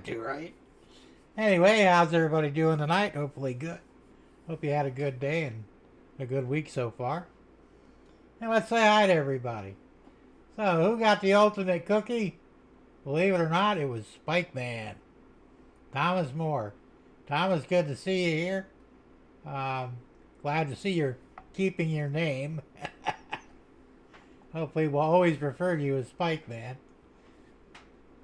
got to, right? Anyway, how's everybody doing tonight? Hopefully good. Hope you had a good day and a good week so far. And let's say hi to everybody. So, who got the ultimate cookie? Believe it or not, it was Spike Man. Thomas Moore. Thomas, good to see you here. Glad to see you're keeping your name. Hopefully we'll always refer to you as Spike Man.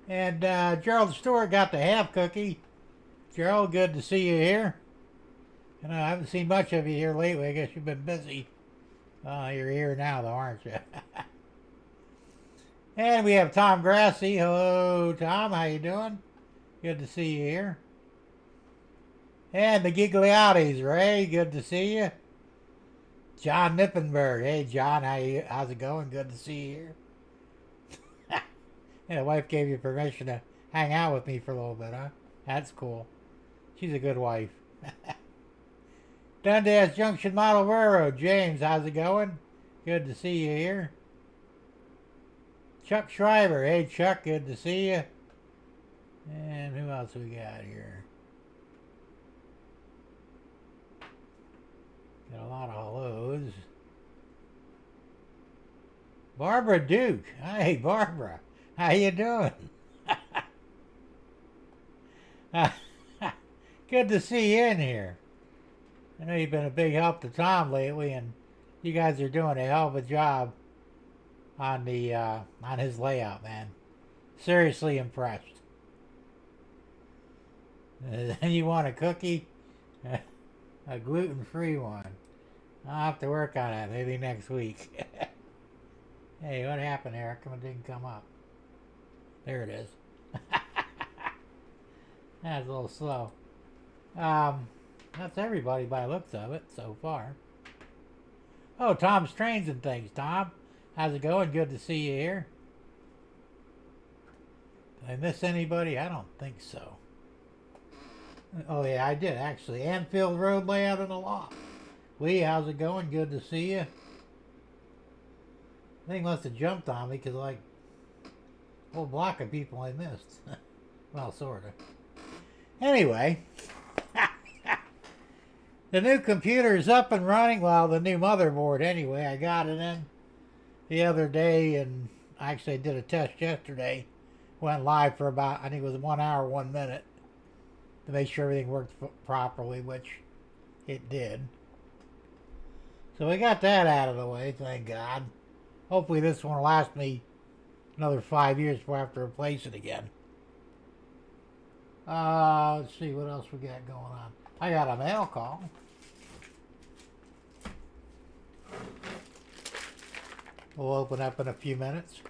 And Gerald Stewart got the half cookie. Gerald, good to see you here. And I haven't seen much of you here lately. I guess you've been busy. You're here now, though, aren't you? And we have Tom Grassi. Hello, Tom. How you doing? Good to see you here. And the Gigliottis, Ray. Good to see you. John Nippenberg. Hey, John. How's it going? Good to see you here. And the wife gave you permission to hang out with me for a little bit, huh? That's cool. She's a good wife. Dundas Junction Model Railroad. James, how's it going? Good to see you here. Chuck Schreiber. Hey, Chuck, good to see you. And who else we got here? Got a lot of hellos. Barbara Duke. Hey, Barbara. How you doing? Good to see you in here. I know you've been a big help to Tom lately, and you guys are doing a hell of a job on the on his layout, man. Seriously impressed. And you want a cookie? A gluten-free one. I'll have to work on that maybe next week. Hey, what happened there? How come it didn't come up? There it is. That's a little slow. That's everybody by the looks of it so far. Oh, Tom's Trains and Things. Tom, how's it going? Good to see you here. Did I miss anybody? I don't think so. Oh, yeah, I did, actually. Anfield Road Layout in the Loft. Lee, how's it going? Good to see you. I think must have jumped on me because, like, a whole block of people I missed. Well, sort of. Anyway, the new computer is up and running. Well, the new motherboard, anyway. I got it in the other day, and actually I did a test yesterday. Went live for about, I think it was 1 hour, 1 minute, to make sure everything worked properly, which it did. So we got that out of the way, thank God. Hopefully this one will last me another 5 years before I have to replace it again. Let's see what else we got going on. I got a mail call. We'll open up in a few minutes.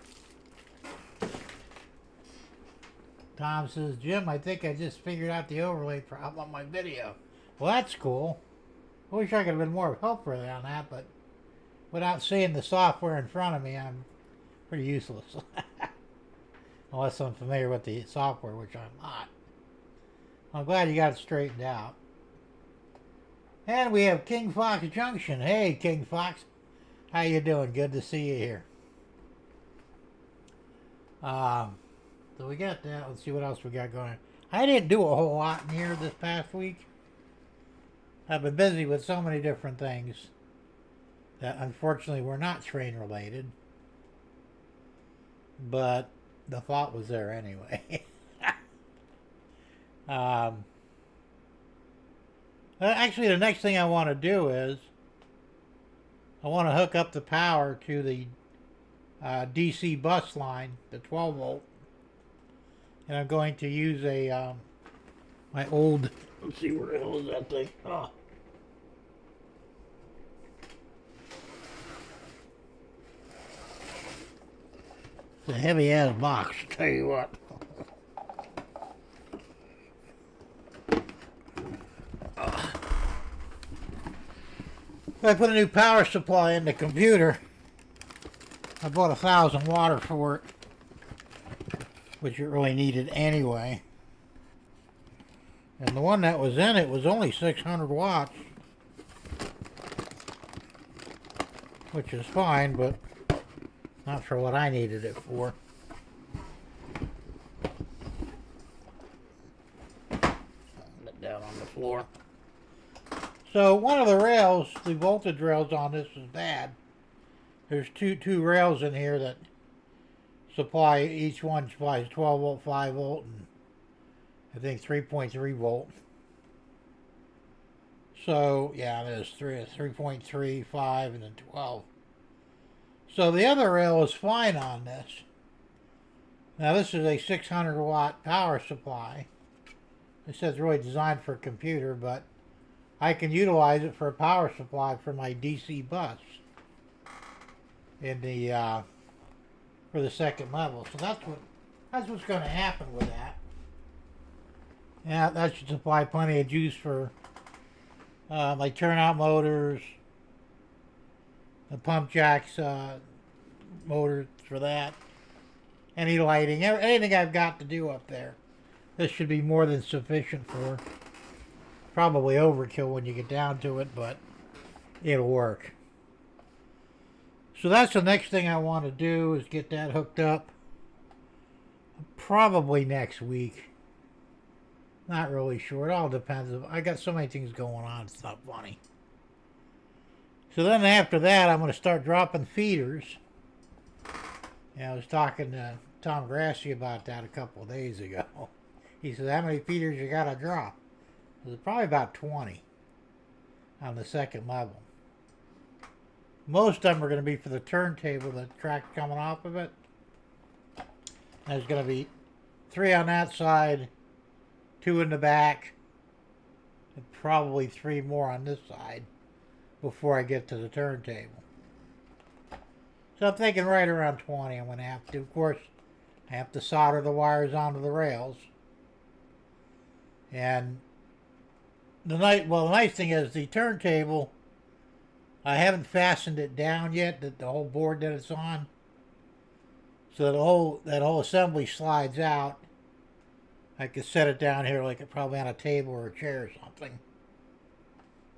Tom says, Jim, I think I just figured out the overlay problem on my video. Well, that's cool. I wish I could have been more helpful on that, but without seeing the software in front of me, I'm pretty useless. Unless I'm familiar with the software, which I'm not. I'm glad you got it straightened out. And we have King Fox Junction. Hey, King Fox. How you doing? Good to see you here. So we got that. Let's see what else we got going on. I didn't do a whole lot in here this past week. I've been busy with so many different things that unfortunately were not train related. But the thought was there anyway. Actually, the next thing I want to do is I want to hook up the power to the DC bus line, the 12 volt. And I'm going to use a my old, let's see, where the hell is that thing? Oh. It's a heavy ass box, tell you what. I put a new power supply in the computer. I bought 1,000 watt for it, which it really needed anyway. And the one that was in it was only 600 watts, which is fine, but not for what I needed it for. that down on the floor. So one of the rails, the voltage rails on this is bad. There's two rails in here that supply, each one supplies 12 volt, 5 volt, and I think 3.3 volt. So yeah, there's 3.3, 5, and then 12. So the other rail is fine on this. Now this is a 600 watt power supply. It says it's really designed for a computer, but I can utilize it for a power supply for my DC bus in the for the second level. So that's what's going to happen with that. Yeah, that should supply plenty of juice for my turnout motors, the pump jacks motors for that, any lighting, anything I've got to do up there. This should be more than sufficient for. Probably overkill when you get down to it, but it'll work. So that's the next thing I want to do, is get that hooked up. Probably next week. Not really sure. It all depends. I got so many things going on, it's not funny. So then after that, I'm going to start dropping feeders. Yeah, I was talking to Tom Grassi about that a couple of days ago. He said, how many feeders you got to drop? There's probably about 20 on the second level. Most of them are going to be for the turntable, the track coming off of it. There's going to be 3 on that side, 2 in the back, and probably 3 more on this side before I get to the turntable. So I'm thinking right around 20 I'm going to have to. Of course, I have to solder the wires onto the rails. And the nice thing is the turntable, I haven't fastened it down yet, the whole board that it's on. So that whole assembly slides out. I could set it down here like probably on a table or a chair or something,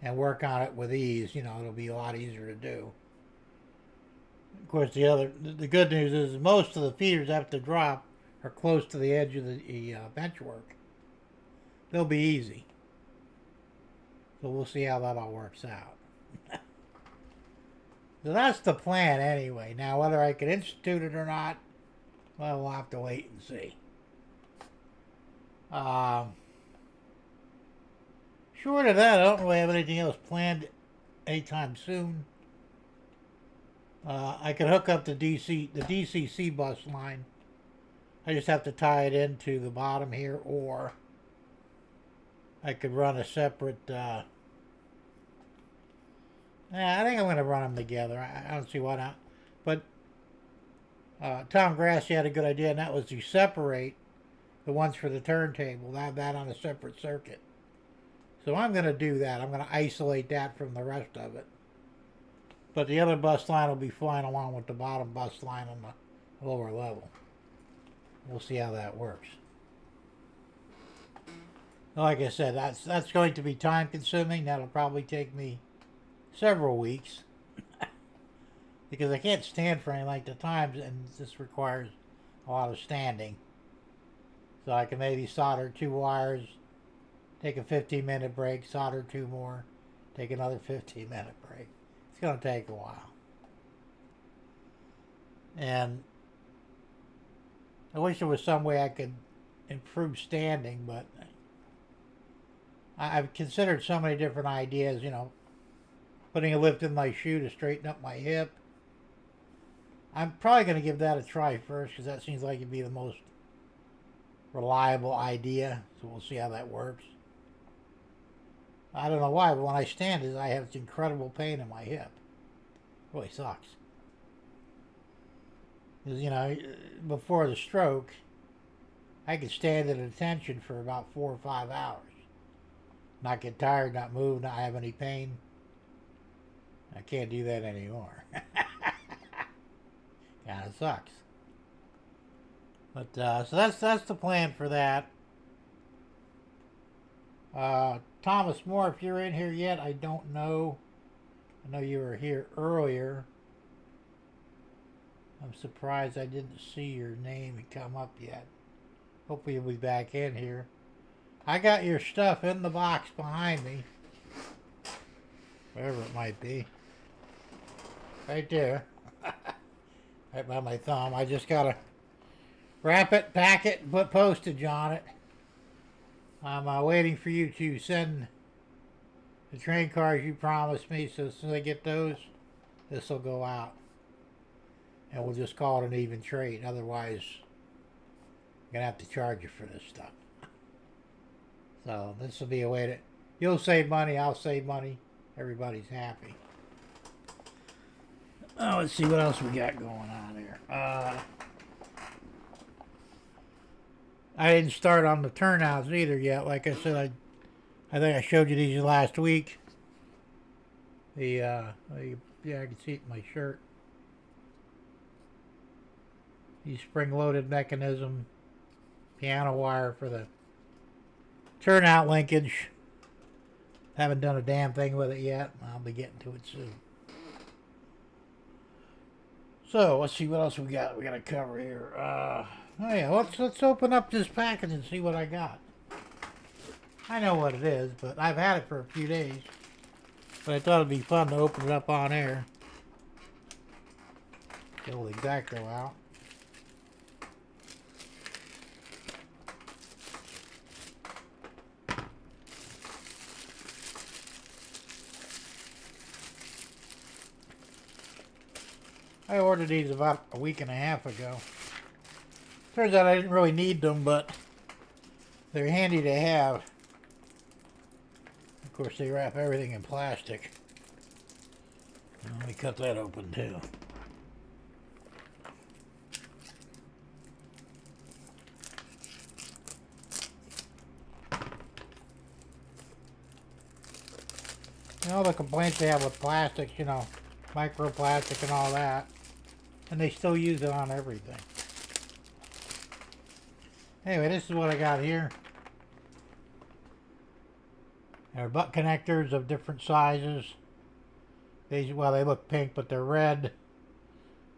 and work on it with ease. You know, it'll be a lot easier to do. Of course, the good news is most of the feeders I have to drop are close to the edge of the bench work. They'll be easy. So we'll see how that all works out. So that's the plan anyway. Now whether I can institute it or not, well, we'll have to wait and see. Short of that, I don't really have anything else planned anytime soon. I can hook up the DCC bus line. I just have to tie it into the bottom here, or I could run a separate. I think I'm going to run them together. I don't see why not. But Tom Grassi had a good idea, and that was to separate the ones for the turntable. Have that on a separate circuit. So I'm going to do that. I'm going to isolate that from the rest of it. But the other bus line will be flying along with the bottom bus line on the lower level. We'll see how that works. Like I said, that's going to be time consuming. That'll probably take me several weeks because I can't stand for any length of time, and this requires a lot of standing. So I can maybe solder 2 wires, take a 15-minute break, solder 2 more, take another 15-minute break. It's going to take a while. And I wish there was some way I could improve standing, but I've considered so many different ideas, you know, putting a lift in my shoe to straighten up my hip. I'm probably going to give that a try first because that seems like it'd be the most reliable idea. So we'll see how that works. I don't know why, but when I stand, I have this incredible pain in my hip. It really sucks. Because, you know, before the stroke, I could stand at attention for about 4 or 5 hours. Not get tired, not move, not have any pain. I can't do that anymore. Kind of sucks. But so that's the plan for that. Thomas Moore, if you're in here yet, I don't know. I know you were here earlier. I'm surprised I didn't see your name come up yet. Hopefully you'll be back in here. I got your stuff in the box behind me. Wherever it might be. Right there. Right by my thumb. I just gotta wrap it, pack it, and put postage on it. I'm waiting for you to send the train cars you promised me, so as soon as I get those, this will go out. And we'll just call it an even trade. Otherwise, I'm going to have to charge you for this stuff. So this will be a way to... You'll save money, I'll save money. Everybody's happy. Oh, let's see what else we got going on here. I didn't start on the turnouts either yet. Like I said, I think I showed you these last week. Yeah, I can see it in my shirt. The spring-loaded mechanism, piano wire for the turnout linkage. Haven't done a damn thing with it yet. I'll be getting to it soon. So let's see what else we got. We got to cover here. Oh yeah, let's open up this package and see what I got. I know what it is, but I've had it for a few days. But I thought it'd be fun to open it up on air. Get the X-Acto out. I ordered these about a week and a half ago. Turns out I didn't really need them, but they're handy to have. Of course, they wrap everything in plastic. Let me cut that open too. You know, the complaints they have with plastics, you know, microplastic and all that, and they still use it on everything. Anyway, this is what I got here. There are butt connectors of different sizes. These, well, they look pink, but they're red.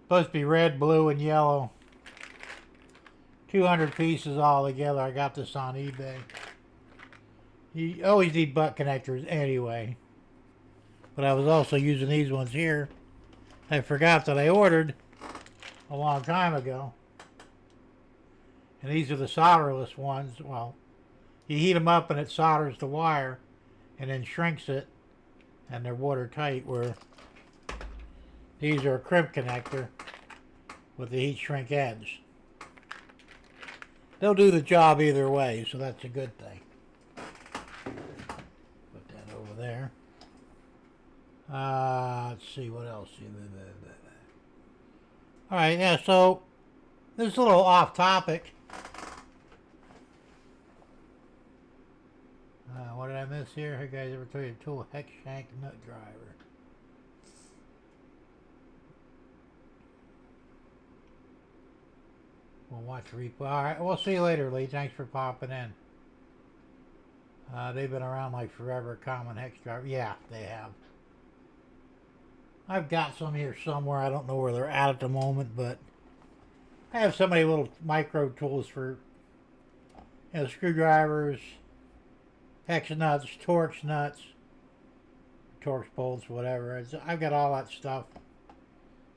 Supposed to be red, blue, and yellow. 200 pieces all together. I got this on eBay. You always need butt connectors anyway. But I was also using these ones here. I forgot that I ordered a long time ago. And these are the solderless ones. Well, you heat them up and it solders the wire and then shrinks it. And they're watertight, where these are a crimp connector with the heat shrink edge. They'll do the job either way, so that's a good thing. Put that over there. Let's see what else. Alright, yeah, so this is a little off topic. What did I miss here? Hey guys, ever told you to tool hex shank nut driver? We'll watch replay. Alright, we'll see you later, Lee. Thanks for popping in. They've been around like forever, common hex driver. Yeah, they have. I've got some here somewhere. I don't know where they're at the moment, but I have so many little micro tools for, you know, screwdrivers, hex nuts, Torx nuts, Torx bolts, whatever. I've got all that stuff.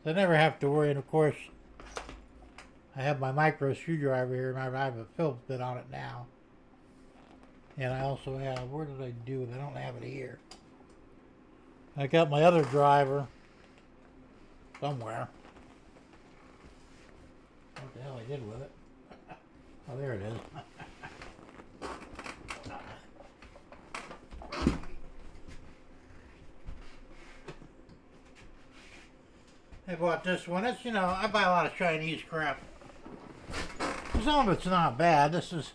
So I never have to worry. And of course, I have my micro screwdriver here. I have a Phillips bit on it now. And I also have, where did I do it? I don't have it here. I got my other driver somewhere. What the hell I did with it? Oh, there it is. I bought this one. It's, you know, I buy a lot of Chinese crap. Some of it's not bad. This is,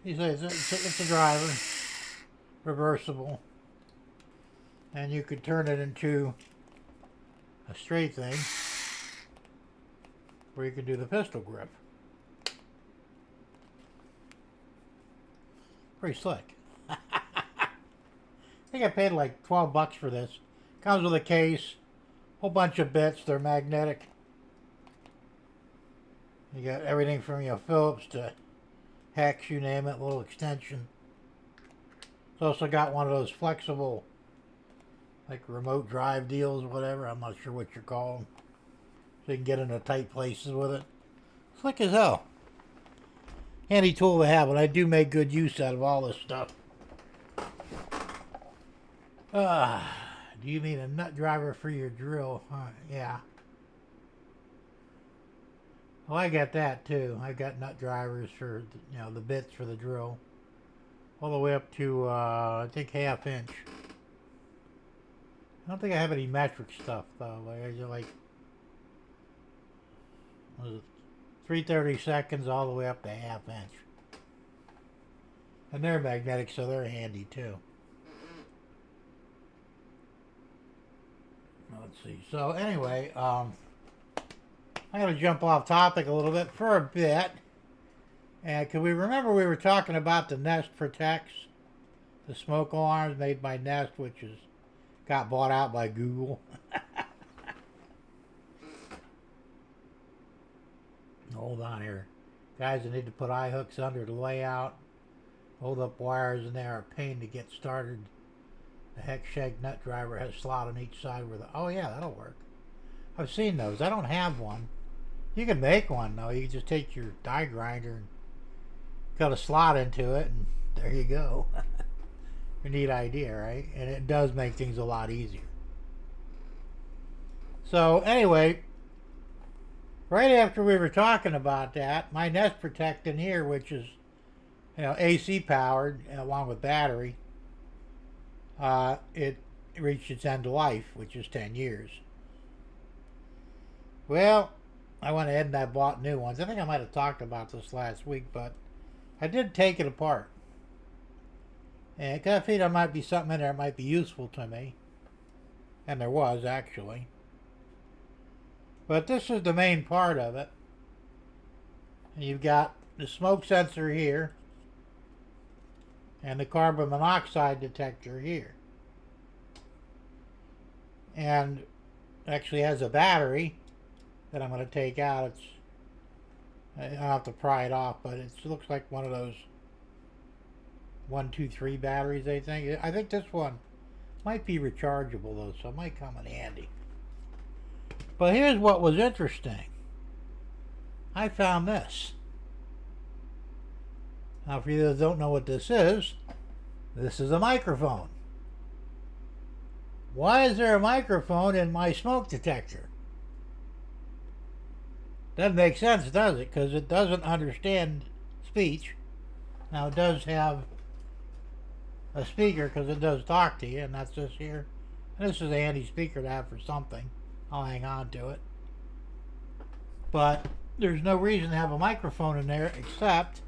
it's a driver, reversible, and you could turn it into a straight thing where you can do the pistol grip. Pretty slick. I think I paid like 12 bucks for this. Comes with a case, whole bunch of bits. They're magnetic. You got everything from, you know, Phillips to hex, you name it, little extension. It's also got one of those flexible, like remote drive deals or whatever. I'm not sure what you're calling. So you can get into tight places with it. Slick as hell. Handy tool to have, and I do make good use out of all this stuff. Do you mean a nut driver for your drill? Yeah. Well, I got that too. I got nut drivers for, you know, the bits for the drill. All the way up to, I think, 1/2 inch. I don't think I have any metric stuff, though. Like, was it 3/32 all the way up to 1/2 inch. And they're magnetic, so they're handy, too. Let's see. So, anyway, I'm going to jump off topic a little bit for a bit. And can we remember we were talking about the Nest Protects, the smoke alarms made by Nest, which got bought out by Google. Hold on here. Guys, I need to put eye hooks under the layout. Hold up wires in there, a pain to get started. The hex shank nut driver has a slot on each side where the, oh yeah, that'll work. I've seen those. I don't have one. You can make one though. You can just take your die grinder and cut a slot into it, and there you go. A neat idea, right? And it does make things a lot easier. So anyway, right after we were talking about that, my Nest Protect in here, which is, you know, AC powered along with battery, it reached its end of life, which is 10 years. Well, I went ahead and I bought new ones. I think I might have talked about this last week, but I did take it apart. And I figured there might be something in there that might be useful to me. And there was, actually. But this is the main part of it. And you've got the smoke sensor here. And the carbon monoxide detector here. And actually has a battery that I'm going to take out. I don't have to pry it off, but it looks like one of those 1, 2, 3 batteries, I think. I think this one might be rechargeable though, so it might come in handy. But here's what was interesting. I found this. Now, for you that don't know what this is a microphone. Why is there a microphone in my smoke detector? Doesn't make sense, does it? Because it doesn't understand speech. Now, it does have a speaker because it does talk to you, and that's this here. And this is a handy speaker to have for something. I'll hang on to it. But there's no reason to have a microphone in there except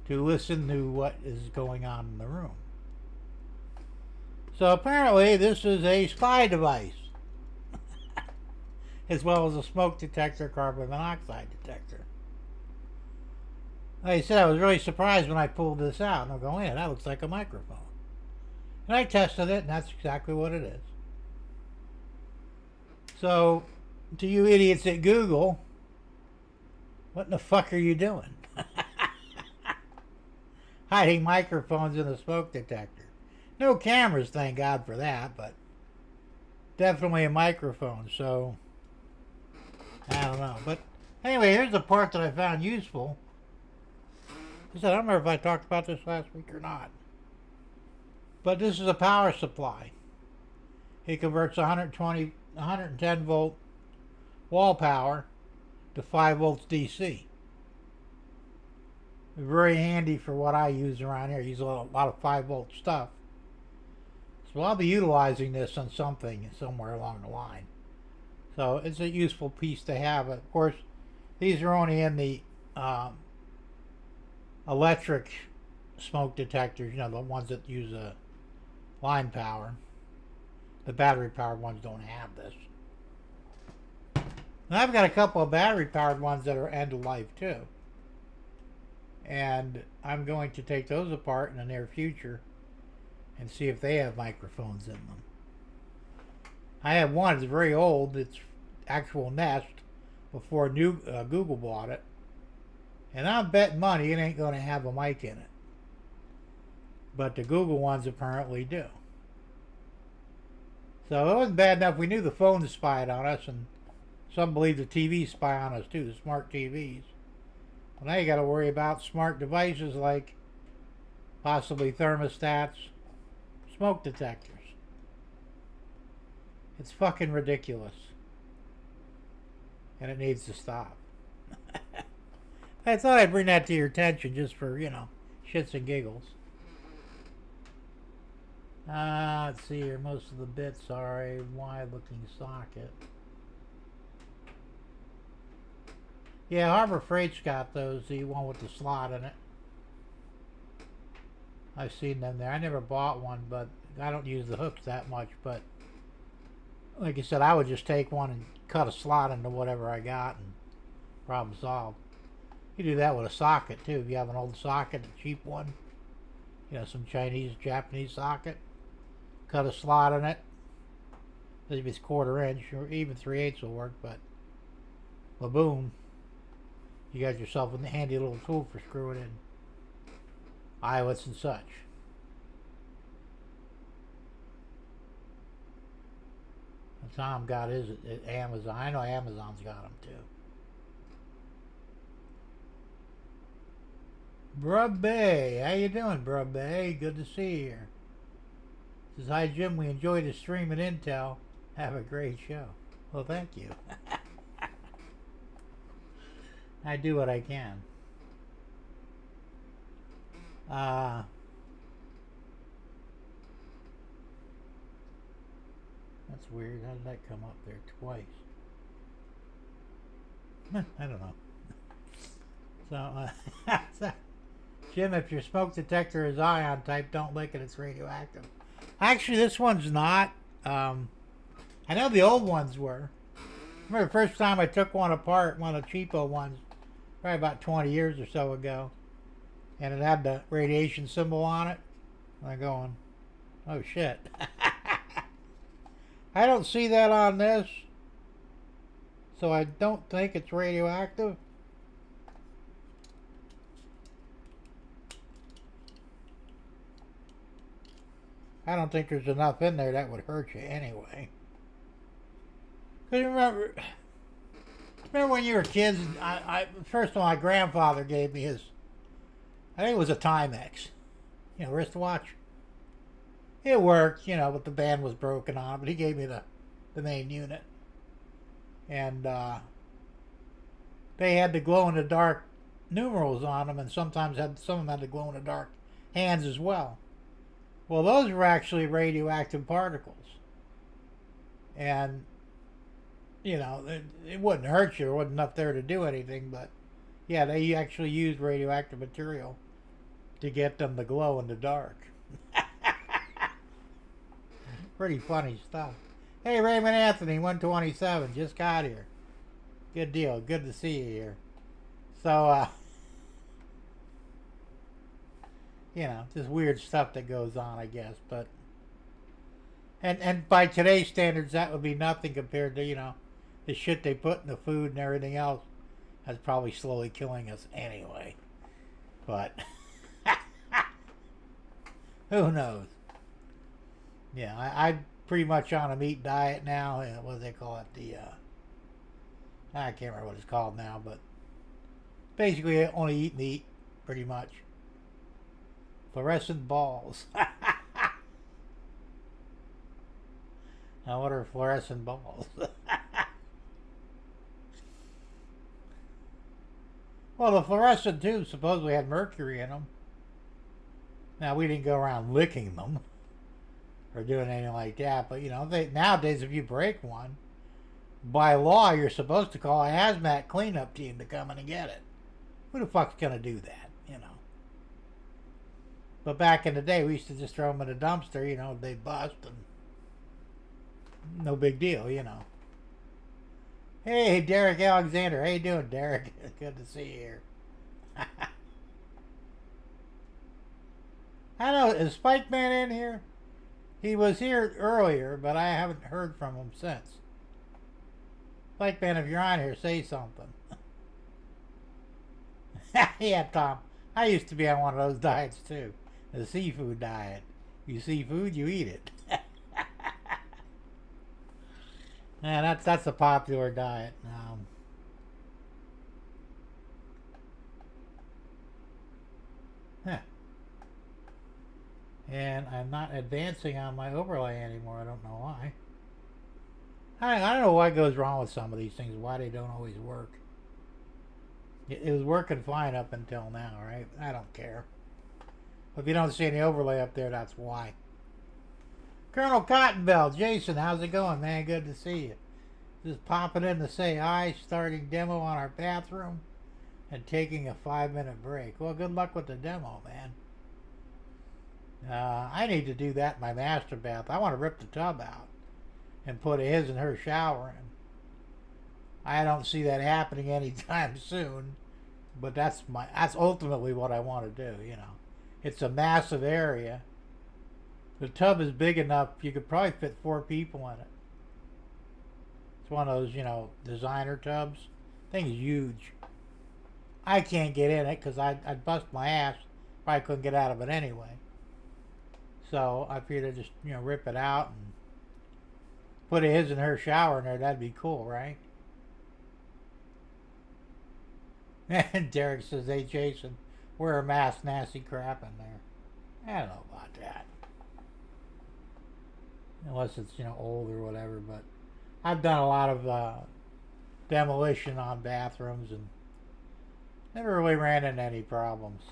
to listen to what is going on in the room. So apparently this is a spy device, as well as a smoke detector, carbon monoxide detector. Like I said, I was really surprised when I pulled this out, and I'm going, yeah, that looks like a microphone. And I tested it, and that's exactly what it is. So, to you idiots at Google, what in the fuck are you doing? Hiding microphones in a smoke detector. No cameras, thank God for that, but definitely a microphone, so I don't know. But anyway, here's the part that I found useful. I said, I don't remember if I talked about this last week or not. But this is a power supply. It converts 110 volt wall power to 5 volts DC. Very handy for what I use around here. I use a lot of 5 volt stuff. So I'll be utilizing this on something somewhere along the line. So it's a useful piece to have. Of course, these are only in the electric smoke detectors, you know, the ones that use a line power. The battery powered ones don't have this. And I've got a couple of battery powered ones that are end of life too. And I'm going to take those apart in the near future and see if they have microphones in them. I have one, it's very old, it's actual Nest before Google bought it. And I'm betting money it ain't going to have a mic in it. But the Google ones apparently do. So it wasn't bad enough we knew the phone spied on us, and some believe the TVs spy on us too, the smart TVs. Well, now you got to worry about smart devices like possibly thermostats, smoke detectors. It's fucking ridiculous. And it needs to stop. I thought I'd bring that to your attention just for, shits and giggles. Let's see here. Most of the bits are a wide-looking socket. Yeah, Harbor Freight's got those, the one with the slot in it. I've seen them there. I never bought one, but I don't use the hooks that much. But like I said, I would just take one and cut a slot into whatever I got, and problem solved. You do that with a socket too. If you have an old socket, a cheap one, some Chinese, Japanese socket, cut a slot in it. If it's 1/4 inch or even 3/8 will work, but boom, you got yourself a handy little tool for screwing in eyelets and such. And Tom got his at Amazon. I know Amazon's got them too. Brubby, how you doing, Brubby? Good to see you here. Says, hi Jim, we enjoyed the stream at Intel. Have a great show. Well, thank you. I do what I can. That's weird. How did that come up there twice? I don't know. So, Jim, if your smoke detector is ion type, don't lick it. It's radioactive. Actually, this one's not. I know the old ones were. I remember the first time I took one apart, one of the cheapo ones, probably about 20 years or so ago, and it had the radiation symbol on it. I'm going, oh shit. I don't see that on this, so I don't think it's radioactive. I don't think there's enough in there that would hurt you anyway. Cause remember when you were kids? First of all, my grandfather gave me his. I think it was a Timex, wristwatch. It worked, but the band was broken on it. But he gave me the main unit, and they had the glow in the dark numerals on them, and sometimes some of them had the glow in the dark hands as well. Well, those were actually radioactive particles. And, it wouldn't hurt you. There wasn't enough there to do anything. But, yeah, they actually used radioactive material to get them to glow in the dark. Pretty funny stuff. Hey, Raymond Anthony, 127, just got here. Good deal. Good to see you here. So, just weird stuff that goes on, I guess. But and by today's standards, that would be nothing compared to the shit they put in the food and everything else. That's probably slowly killing us anyway. But who knows? Yeah, I'm pretty much on a meat diet now. What do they call it? I can't remember what it's called now, but basically I only eat meat, pretty much. Fluorescent balls. Now, what are fluorescent balls? Well, the fluorescent tubes supposedly had mercury in them. Now, we didn't go around licking them or doing anything like that, but nowadays if you break one, by law you're supposed to call a hazmat cleanup team to come in and get it. Who the fuck's gonna do that? But back in the day, we used to just throw them in a dumpster, they bust, and no big deal, Hey, Derek Alexander. How you doing, Derek? Good to see you here. I know, is Spike Man in here? He was here earlier, but I haven't heard from him since. Spike Man, if you're on here, say something. Yeah, Tom. I used to be on one of those diets too. The seafood diet. You see food, you eat it. Yeah, that's a popular diet. Huh. And I'm not advancing on my overlay anymore. I don't know why. I don't know what goes wrong with some of these things. Why they don't always work. It was working fine up until now, right? I don't care. If you don't see any overlay up there, that's why. Colonel Cottonbell, Jason, how's it going, man? Good to see you. Just popping in to say hi, starting demo on our bathroom, and taking a 5-minute break. Well, good luck with the demo, man. I need to do that in my master bath. I want to rip the tub out and put a his and her shower in. I don't see that happening anytime soon, but that's ultimately what I want to do. It's a massive area. The tub is big enough you could probably fit 4 people in it. It's one of those, designer tubs. Thing's huge. I can't get in it because I'd bust my ass. Probably couldn't get out of it anyway. So I figured I'd just, rip it out and put a his and her shower in there. That'd be cool, right? And Derek says, hey, Jason, wear a mask, nasty crap in there. I don't know about that. Unless it's, old or whatever. But I've done a lot of demolition on bathrooms and never really ran into any problems.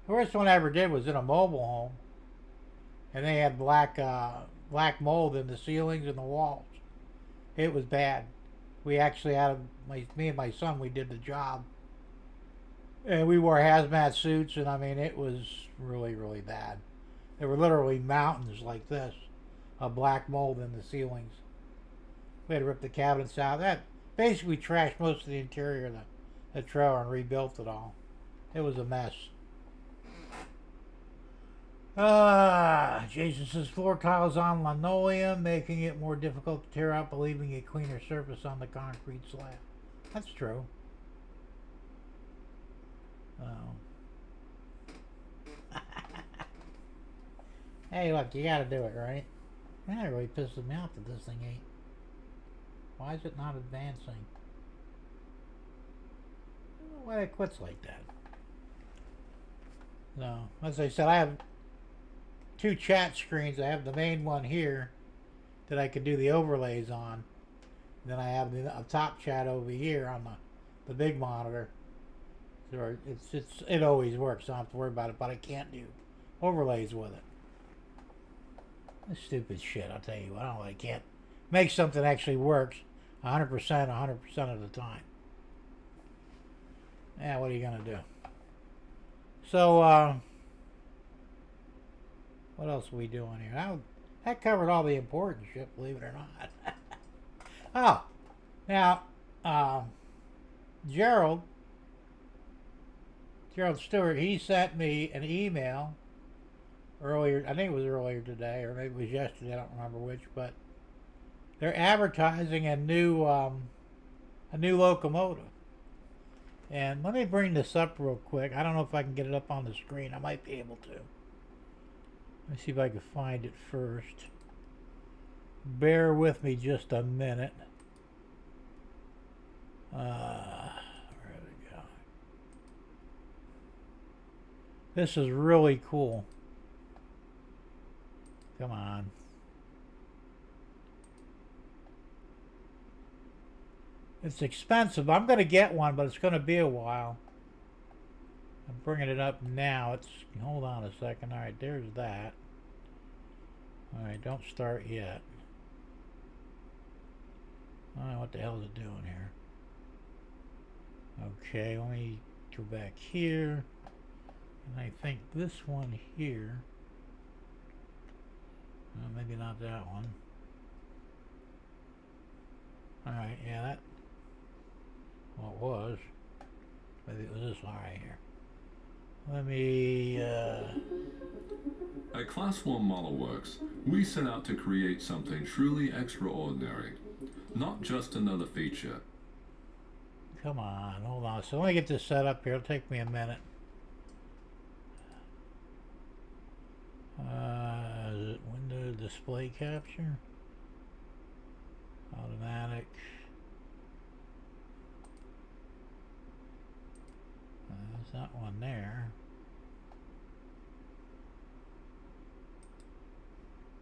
The worst one I ever did was in a mobile home. And they had black mold in the ceilings and the walls. It was bad. We actually had me and my son, we did the job. And we wore hazmat suits, and I mean, it was really, really bad. There were literally mountains like this of black mold in the ceilings. We had to rip the cabinets out. That basically trashed most of the interior of the trailer and rebuilt it all. It was a mess. Jason says floor tiles on linoleum, making it more difficult to tear out, but leaving a cleaner surface on the concrete slab. That's true. Oh. Hey, look, you gotta do it, right? That really pisses me off that this thing ain't. Why is it not advancing? I don't know why it quits like that. No, as I said, I have 2 chat screens. I have the main one here that I could do the overlays on. And then I have the top chat over here on the big monitor. So it always works. I don't have to worry about it, but I can't do overlays with it. This stupid shit, I'll tell you what. I can't make something that actually works 100% of the time. Yeah, what are you gonna do? So, what else are we doing here? That covered all the important shit, believe it or not. Oh, now, Gerald Stewart, he sent me an email earlier. I think it was earlier today, or maybe it was yesterday. I don't remember which, but they're advertising a new locomotive. And let me bring this up real quick. I don't know if I can get it up on the screen. I might be able to. Let me see if I can find it first. Bear with me just a minute. Where did it go? This is really cool. Come on. It's expensive. I'm going to get one, but it's going to be a while. I'm bringing it up now. Hold on a second. All right, there's that. All right, don't start yet. All right, what the hell is it doing here? Okay, let me go back here. And I think this one here. Maybe not that one. All right, yeah, that. Well, it was. Maybe it was this one right here. Let me. At Class 1 Model Works, we set out to create something truly extraordinary. Not just another feature. Come on, hold on. So let me get this set up here. It'll take me a minute. Is it window display capture? Automatic. There's that one there.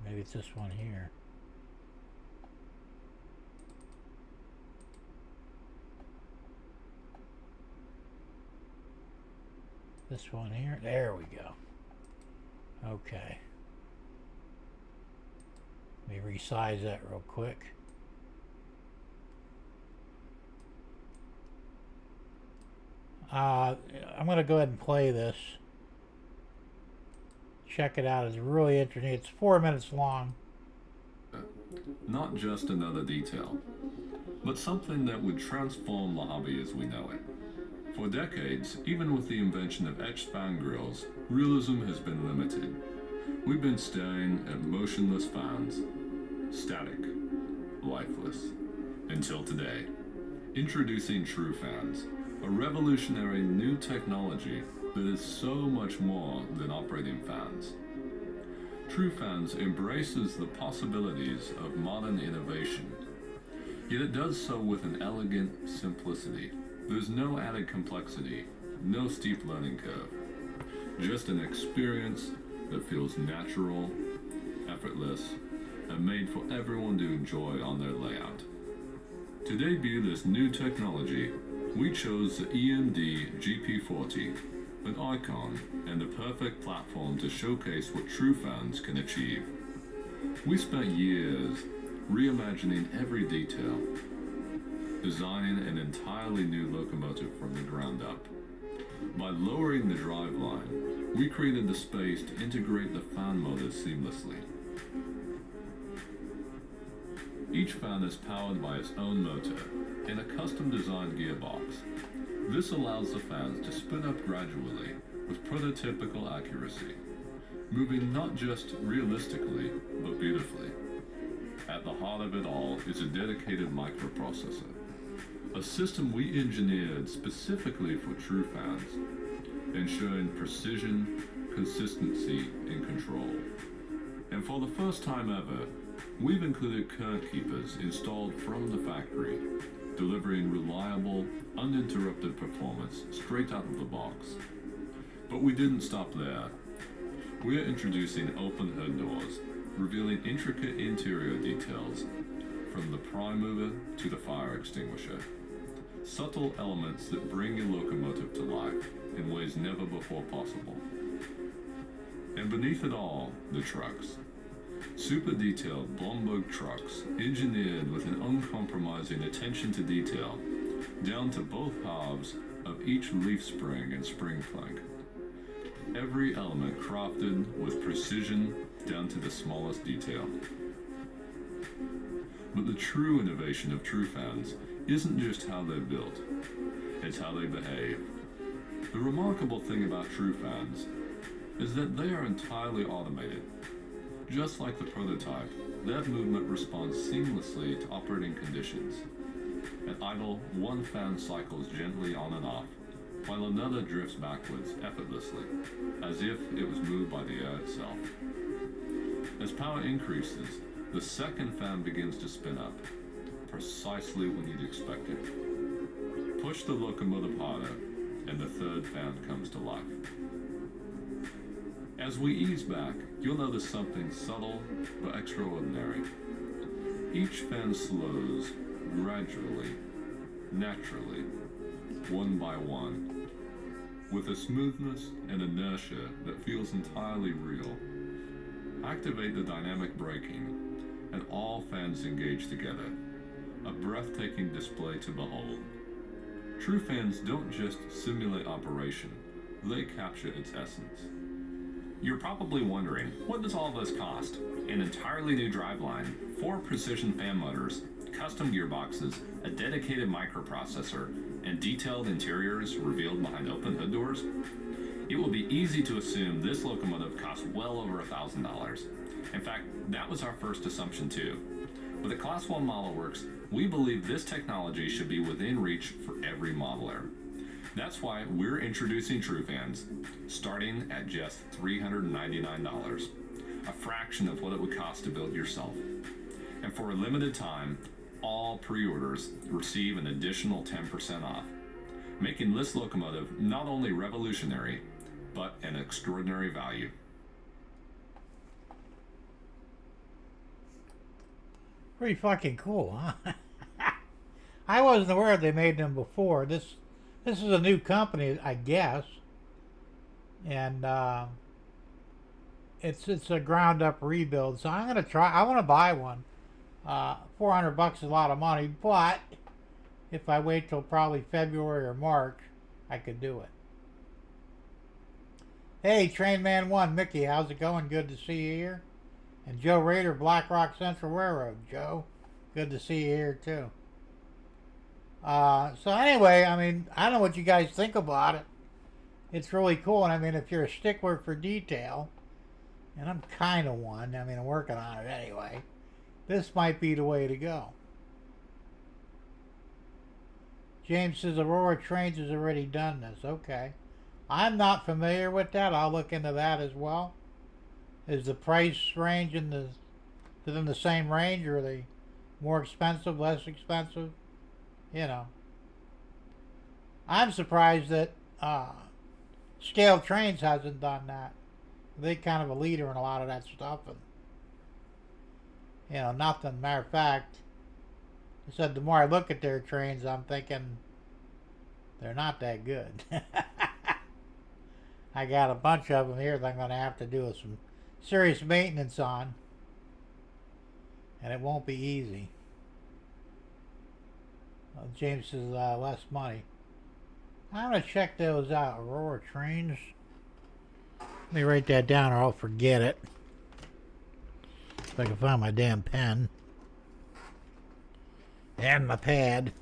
Maybe it's this one here. This one here. There we go. Okay. Let me resize that real quick. I'm going to go ahead and play this. Check it out. It's really interesting. It's 4 minutes long. Not just another detail, but something that would transform the hobby as we know it. For decades, even with the invention of etched fan grills, realism has been limited. We've been staring at motionless fans, static, lifeless, until today. Introducing True Fans, a revolutionary new technology that is so much more than operating fans. True Fans embraces the possibilities of modern innovation, yet it does so with an elegant simplicity. There's no added complexity, no steep learning curve, just an experience that feels natural, effortless, and made for everyone to enjoy on their layout. To debut this new technology, we chose the EMD GP40, an icon and the perfect platform to showcase what True Fans can achieve. We spent years reimagining every detail, designing an entirely new locomotive from the ground up. By lowering the driveline, we created the space to integrate the fan motors seamlessly. Each fan is powered by its own motor and a custom-designed gearbox. This allows the fans to spin up gradually with prototypical accuracy, moving not just realistically, but beautifully. At the heart of it all is a dedicated microprocessor, a system we engineered specifically for True Fans, ensuring precision, consistency, and control. And for the first time ever, we've included current keepers installed from the factory, delivering reliable, uninterrupted performance straight out of the box. But we didn't stop there. We're introducing open hood doors, revealing intricate interior details, from the prime mover to the fire extinguisher. Subtle elements that bring your locomotive to life in ways never before possible. And beneath it all, the trucks. Super detailed Blomberg trucks, engineered with an uncompromising attention to detail, down to both halves of each leaf spring and spring plank. Every element crafted with precision down to the smallest detail. But the true innovation of True Fans isn't just how they're built, it's how they behave. The remarkable thing about True Fans is that they are entirely automated. Just like the prototype, their movement responds seamlessly to operating conditions. At idle, one fan cycles gently on and off, while another drifts backwards effortlessly, as if it was moved by the air itself. As power increases, the second fan begins to spin up, precisely when you'd expect it. Push the locomotive harder, and the third fan comes to life. As we ease back, you'll notice something subtle but extraordinary. Each fan slows gradually, naturally, one by one, with a smoothness and inertia that feels entirely real. Activate the dynamic braking, and all fans engage together, a breathtaking display to behold. True Fans don't just simulate operation, they capture its essence. You're probably wondering, what does all this cost? An entirely new driveline, 4 precision fan motors, custom gearboxes, a dedicated microprocessor, and detailed interiors revealed behind open hood doors? It will be easy to assume this locomotive costs well over $1,000. In fact, that was our first assumption too. With a Class 1 Model Works, we believe this technology should be within reach for every modeler. That's why we're introducing TrueFans, starting at just $399, a fraction of what it would cost to build yourself. And for a limited time, all pre-orders receive an additional 10% off, making this locomotive not only revolutionary, but an extraordinary value. Pretty fucking cool, huh? I wasn't aware they made them before. This is a new company, I guess, and it's a ground up rebuild. So I'm gonna try. I want to buy one. $400 is a lot of money, but if I wait till probably February or March, I could do it. Hey, Trainman 1, Mickey, how's it going? Good to see you here. And Joe Rader, Black Rock Central Railroad. Joe, good to see you here too. So anyway, I mean, I don't know what you guys think about it. It's really cool, and I mean, if you're a stickler for detail, and I'm kind of one, I mean, I'm working on it anyway, this might be the way to go. James says Aurora Trains has already done this. Okay. I'm not familiar with that. I'll look into that as well. Is the price range within the same range, or are they more expensive, less expensive? You know. I'm surprised that Scale Trains hasn't done that. They're kind of a leader in a lot of that stuff, and you know, nothing. Matter of fact, I said the more I look at their trains, I'm thinking they're not that good. I got a bunch of them here that I'm going to have to do some serious maintenance on, and it won't be easy. Well, James says less money. I'm going to check those out. Aurora Trains. Let me write that down or I'll forget it. If I can find my damn pen. And my pad.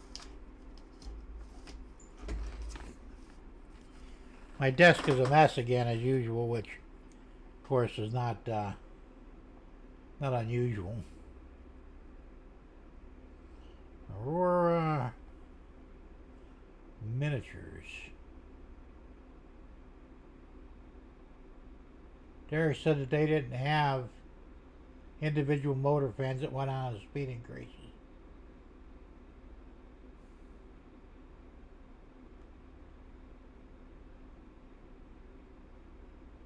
My desk is a mess again as usual, which of course is not unusual. Aurora Miniatures. Derek said that they didn't have individual motor fans that went on as speed increases.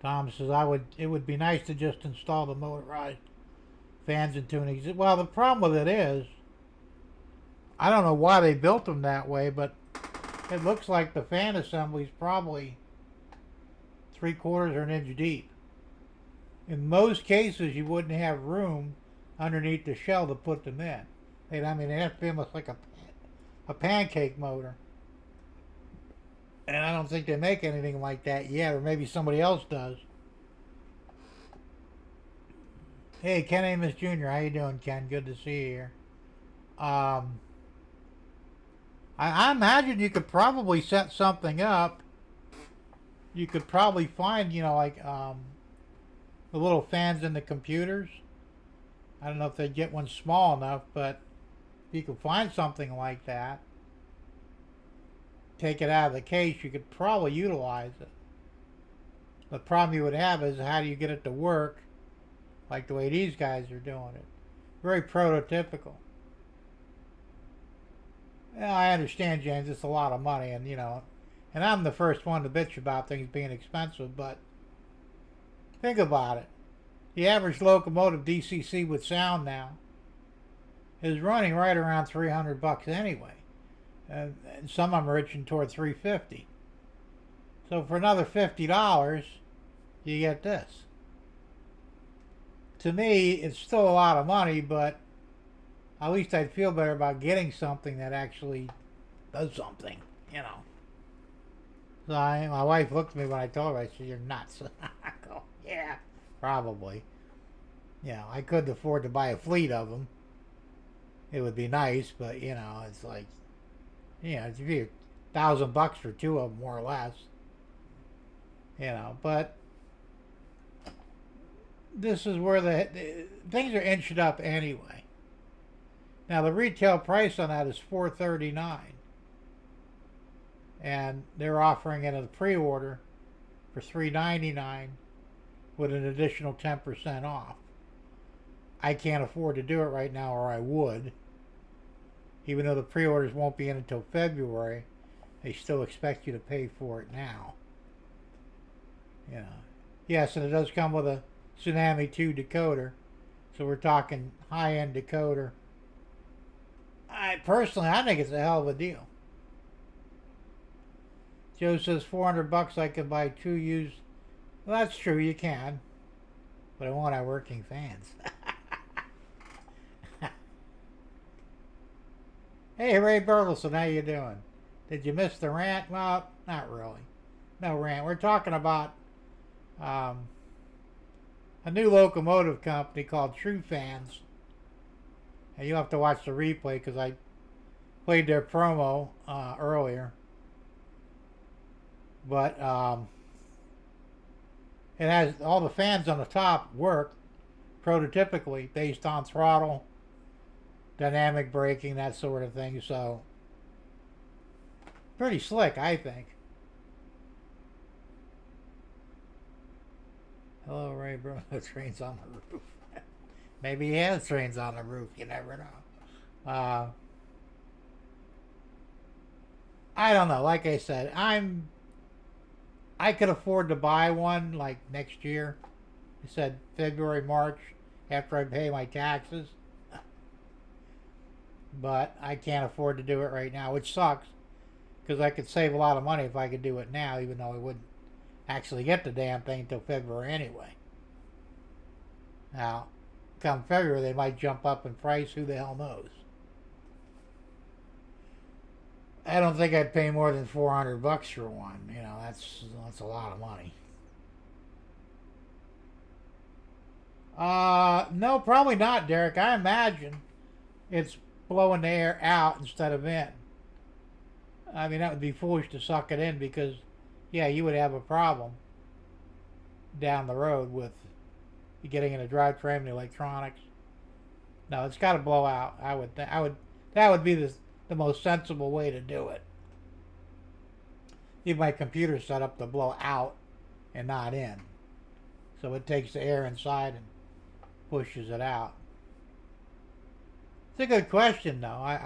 Tom says it would be nice to just install the motorized fans and tunings. Well, the problem with it is, I don't know why they built them that way, but it looks like the fan assembly is probably 3/4 or an inch deep. In most cases, you wouldn't have room underneath the shell to put them in. They have to be almost like a pancake motor. And I don't think they make anything like that yet, or maybe somebody else does. Hey, Ken Amos Jr., how you doing, Ken? Good to see you here. I imagine you could probably set something up. You could probably find, like the little fans in the computers. I don't know if they'd get one small enough, but if you could find something like that, take it out of the case, you could probably utilize it. The problem you would have is, how do you get it to work like the way these guys are doing it? Very prototypical. Yeah, I understand, James, it's a lot of money, and and I'm the first one to bitch about things being expensive, but think about it. The average locomotive DCC with sound now is running right around $300 anyway. And some of them are reaching toward $350. So for another $50, you get this. To me, it's still a lot of money, but at least I'd feel better about getting something that actually does something, So my wife looked at me when I told her. I said, "You're nuts." I go, "Yeah, probably." I couldn't afford to buy a fleet of them. It would be nice, but it's like, it's $1,000 for two of them, more or less. But this is where the things are inched up anyway. Now the retail price on that is $439, and they're offering it as a pre-order for $399 with an additional 10% off. I can't afford to do it right now, or I would. Even though the pre-orders won't be in until February, they still expect you to pay for it now. You know. Yes, and it does come with a Tsunami 2 decoder, so we're talking high-end decoder. I think it's a hell of a deal. Joe says $400 I can buy 2 used. Well, that's true, you can, but I won't have working fans. Hey, Ray Burleson, how you doing? Did you miss the rant? Well, not really. No rant. We're talking about a new locomotive company called True Fans. And you'll have to watch the replay because I played their promo earlier. But it has all the fans on the top work prototypically based on throttle, dynamic braking, that sort of thing. So pretty slick, I think. Hello, Ray, bro. The train's on the roof. Maybe he has trains on the roof. You never know. I don't know. Like I said, I could afford to buy one like next year. I said February, March, after I pay my taxes. But I can't afford to do it right now, which sucks, because I could save a lot of money if I could do it now, even though I wouldn't actually get the damn thing until February anyway. Now, come February, they might jump up in price. Who the hell knows? I don't think I'd pay more than $400 for one. You know, that's a lot of money. No, probably not, Derek. I imagine it's blowing the air out instead of in. I mean, that would be foolish to suck it in because, yeah, you would have a problem down the road with getting in a drivetrain and electronics. No, it's got to blow out. That would be the most sensible way to do it. Leave my computer set up to blow out and not in, so it takes the air inside and pushes it out. It's a good question, though.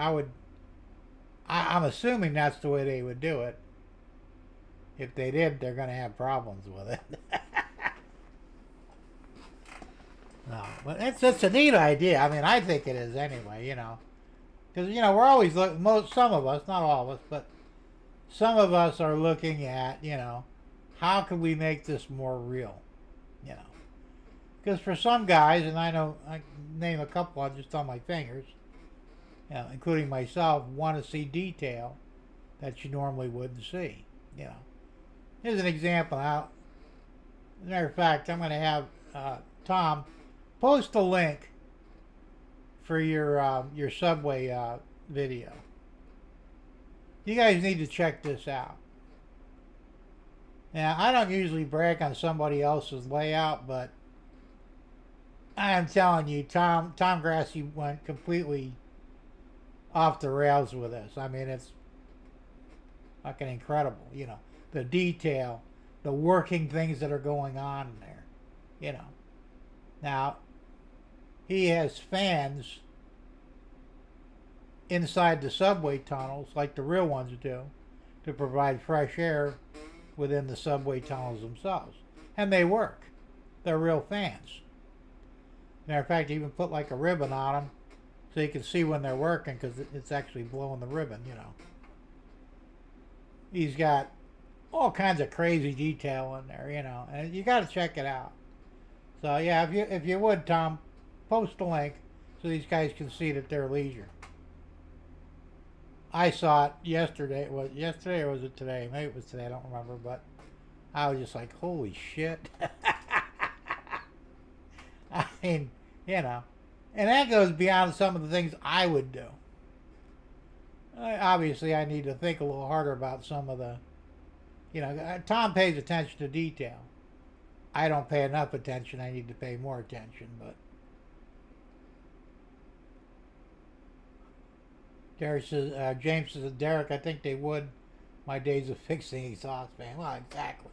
I'm assuming that's the way they would do it. If they did, they're going to have problems with it. No, but it's a neat idea. I mean, I think it is anyway. You know, because we're always looking. Some of us, not all of us, but some of us are looking at how can we make this more real. Because for some guys, and I know I can name a couple just on my fingers, including myself, want to see detail that you normally wouldn't see. Here's an example. As a matter of fact, I'm going to have Tom post a link for your subway video. You guys need to check this out. Now, I don't usually brag on somebody else's layout, but I am telling you, Tom Grassi went completely off the rails with this. I mean, it's fucking incredible. The detail, the working things that are going on in there. Now, he has fans inside the subway tunnels, like the real ones do, to provide fresh air within the subway tunnels themselves. And they work. They're real fans. Matter of fact, he even put like a ribbon on them so you can see when they're working because it's actually blowing the ribbon, He's got all kinds of crazy detail in there, and you got to check it out. So yeah, if you would, Tom, post a link so these guys can see it at their leisure. I saw it yesterday. Was it yesterday or was it today? Maybe it was today. I don't remember, but I was just like, holy shit. I mean, and that goes beyond some of the things I would do. Obviously, I need to think a little harder about some of the, Tom pays attention to detail. I don't pay enough attention. I need to pay more attention, but Derek says, James says, Derek, I think they would. My days of fixing exhaust fan. Well, exactly.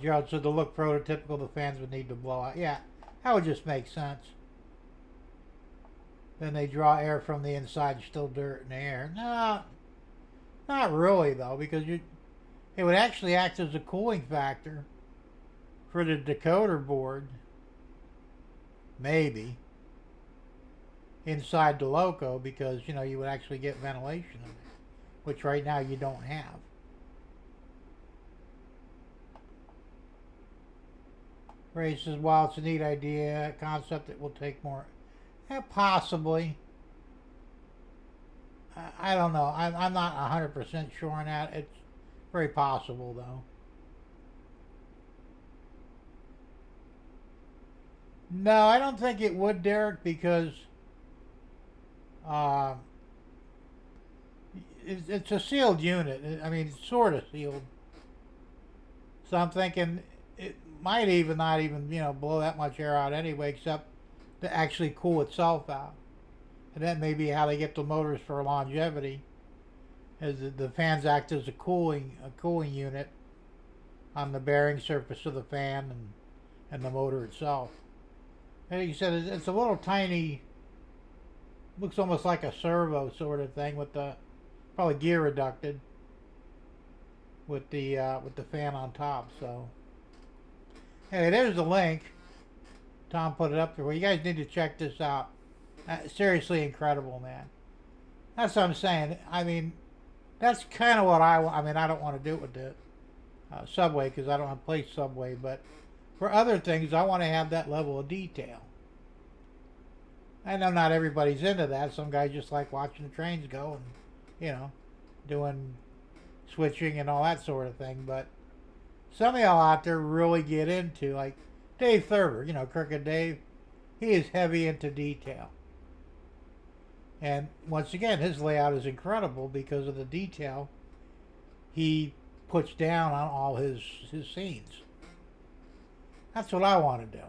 Gerald said to look prototypical, the fans would need to blow out. Yeah, that would just make sense. Then they draw air from the inside, still dirt in the air. No, not really though, because it would actually act as a cooling factor for the decoder board. Maybe. Inside the loco, because you would actually get ventilation in there, which right now you don't have. Ray says, while it's a neat idea, concept, it will take more. Possibly. I don't know. I'm not 100% sure on that. It's very possible, though. No, I don't think it would, Derek, because it's a sealed unit. I mean, it's sort of sealed. So I'm thinking it might even not even, blow that much air out anyway, except to actually cool itself out. And that may be how they get the motors for longevity, as the fans act as a cooling unit on the bearing surface of the fan and the motor itself. And you said it's a little tiny, looks almost like a servo sort of thing with the probably gear reducted with the fan on top. So hey, there's the link. Tom put it up there. Well, you guys need to check this out. Seriously incredible, man. That's what I'm saying. I mean, that's kind of what I want. I mean, I don't want to do it with the Subway because I don't have place Subway, but for other things, I want to have that level of detail. I know not everybody's into that. Some guys just like watching the trains go and, doing switching and all that sort of thing. But some of y'all out there really get into, like Dave Thurber, Crooked Dave, he is heavy into detail. And once again, his layout is incredible because of the detail he puts down on all his scenes. That's what I want to do.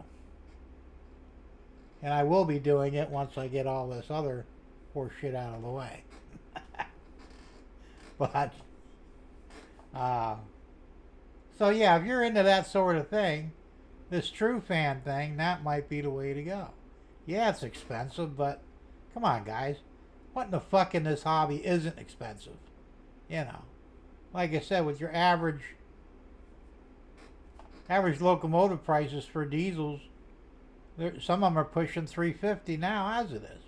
And I will be doing it once I get all this other horse shit out of the way. But, so yeah, if you're into that sort of thing, this true fan thing, that might be the way to go. Yeah, it's expensive, but come on, guys. What in the fuck in this hobby isn't expensive? Like I said, with your average locomotive prices for diesels, some of them are pushing $350 now as it is.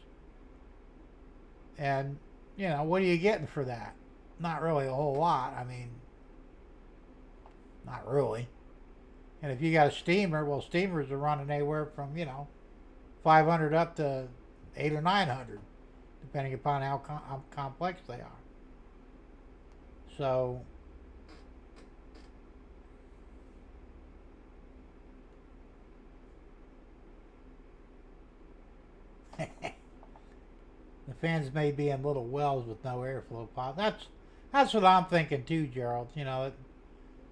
And, what are you getting for that? Not really a whole lot. I mean, not really. And if you got a steamer, well, steamers are running anywhere from, 500 up to 800 or 900, depending upon how complex they are. So, the fans may be in little wells with no airflow pop. That's what I'm thinking too, Gerald.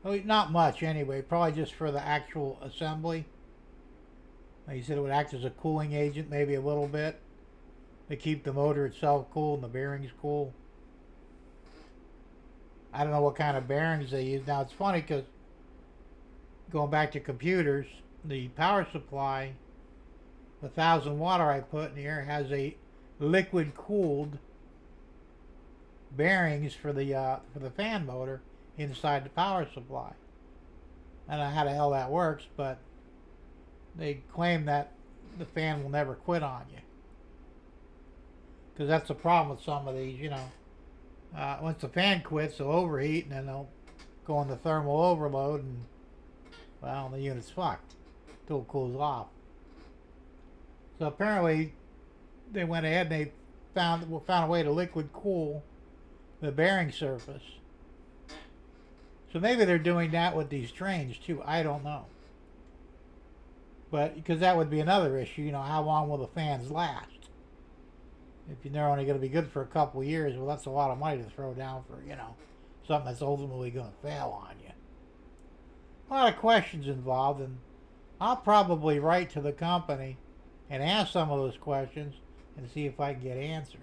Not much anyway. Probably just for the actual assembly. Like you said, it would act as a cooling agent, maybe a little bit, to keep the motor itself cool and the bearings cool. I don't know what kind of bearings they use. Now it's funny because going back to computers, the power supply, the 1000 watt I put in here has a liquid cooled bearings for the fan motor inside the power supply. I don't know how the hell that works, but they claim that the fan will never quit on you. Because that's the problem with some of these, once the fan quits, they'll overheat and then they'll go into thermal overload and, well, the unit's fucked until it cools off. So apparently they went ahead and they found a way to liquid cool the bearing surface. So maybe they're doing that with these trains too. I don't know. But because that would be another issue, how long will the fans last? If they're only going to be good for a couple of years, well, that's a lot of money to throw down for, something that's ultimately going to fail on you. A lot of questions involved, and I'll probably write to the company and ask some of those questions and see if I can get answers.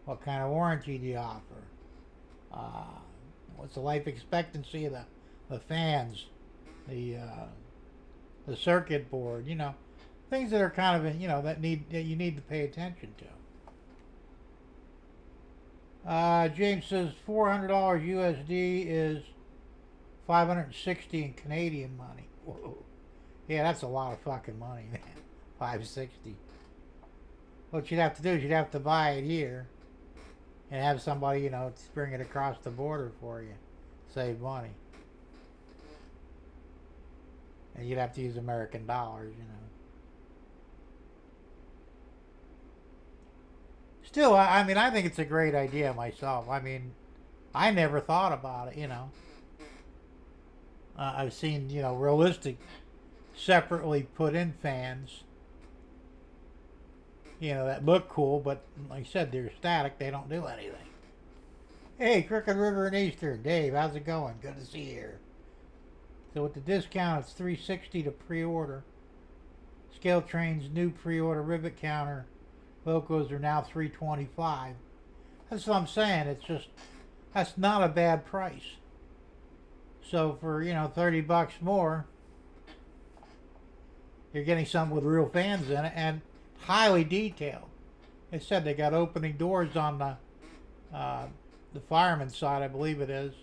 What kind of warranty do you offer? What's the life expectancy of the fans, the circuit board? Things that are kind of that you need to pay attention to. James says $400 USD is 560 in Canadian money. Whoa. Yeah, that's a lot of fucking money, man. 560. What you'd have to do is you'd have to buy it here and have somebody, bring it across the border for you. Save money. And you'd have to use American dollars, Still, I mean, I think it's a great idea myself. I mean, I never thought about it, I've seen, realistic, separately put in fans, that look cool, but like I said, they're static. They don't do anything. Hey, Crooked River and Eastern. Dave, how's it going? Good to see you here. So with the discount, it's $360 to pre-order. Scale Train's new pre-order rivet counter locos are now $325. That's what I'm saying. That's not a bad price. So for, $30 more, you're getting something with real fans in it and highly detailed. It said they got opening doors on the fireman's side, I believe it is,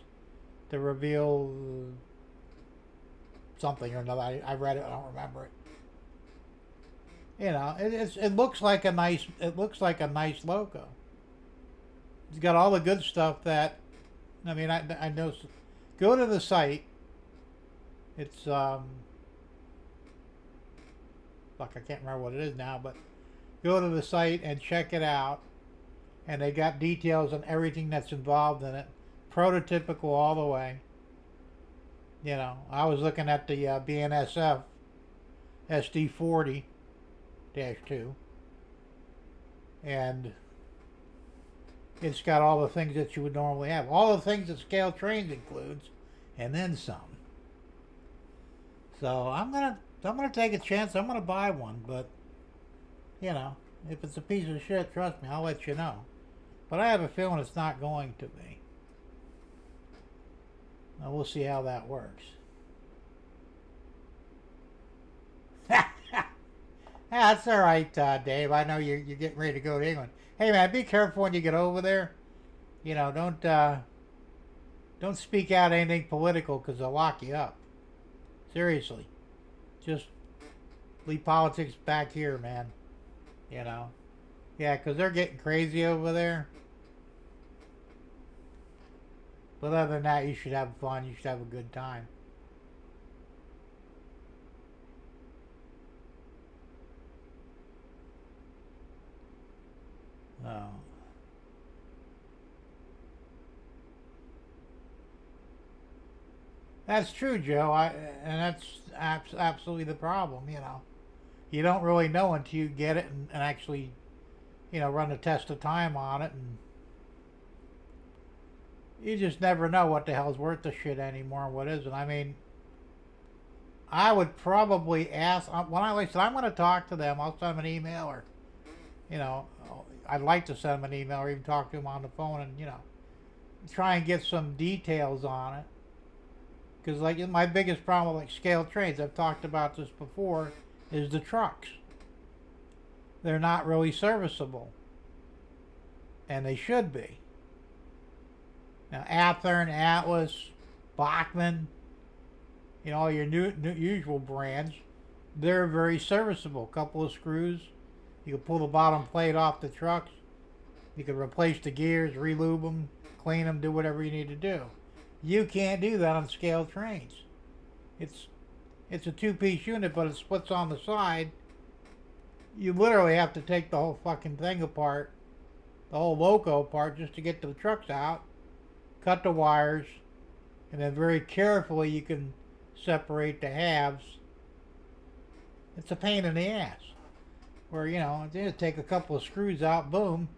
to reveal something or another. I read it, I don't remember it. It looks like a nice logo. It's got all the good stuff that, I mean, I know. Go to the site. It's fuck, I can't remember what it is now, but go to the site and check it out. And they got details on everything that's involved in it. Prototypical all the way. I was looking at the BNSF SD40-2. And it's got all the things that you would normally have. All the things that Scale Trains includes, and then some. So I'm gonna take a chance. I'm gonna buy one, but if it's a piece of shit, trust me, I'll let you know. But I have a feeling it's not going to be. Now we'll see how that works. That's all right, Dave. I know you're getting ready to go to England. Hey man, be careful when you get over there. Don't speak out anything political because they'll lock you up. Seriously, just leave politics back here, man. Yeah, because they're getting crazy over there. But other than that, you should have fun. You should have a good time. Oh. That's true, Joe. And that's absolutely the problem, You don't really know until you get it and actually, run the test of time on it. And you just never know what the hell's worth the shit anymore and what isn't. I mean, I would probably ask, when I said I'm going to talk to them, I'll send them an email or, I'd like to send them an email or even talk to them on the phone and, try and get some details on it. Because, my biggest problem with, Scale Trains, I've talked about this before, is the trucks. They're not really serviceable. And they should be. Now, Athearn, Atlas, Bachmann, all your new usual brands, they're very serviceable. A couple of screws. You can pull the bottom plate off the trucks. You can replace the gears, relube them, clean them, do whatever you need to do. You can't do that on Scale Trains. It's a two-piece unit, but it splits on the side. You literally have to take the whole fucking thing apart, the whole loco apart, just to get the trucks out, cut the wires, and then very carefully you can separate the halves. It's a pain in the ass. Where, just take a couple of screws out, boom,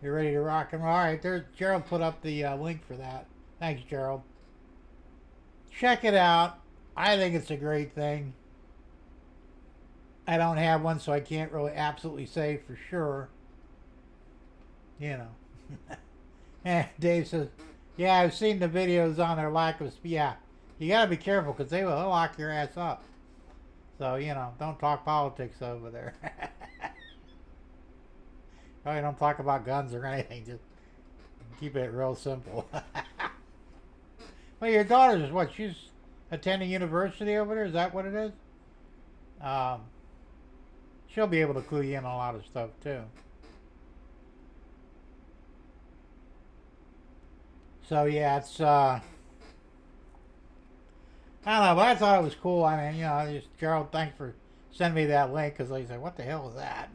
you're ready to rock and roll. All right, there's Gerald put up the link for that. Thanks, Gerald. Check it out. I think it's a great thing. I don't have one, so I can't really absolutely say for sure. You know. And Dave says, yeah, I've seen the videos on their lack of speed. Yeah, you got to be careful because they'll lock your ass up. So, you know, don't talk politics over there. Probably don't talk about guns or anything. Just keep it real simple. Well, your daughter's what? She's attending university over there? Is that what it is? Um, she'll be able to clue you in on a lot of stuff, too. So, yeah, it's, I don't know, but I thought it was cool. I mean, you know, just, Gerald, thanks for sending me that link, because I said, what the hell is that?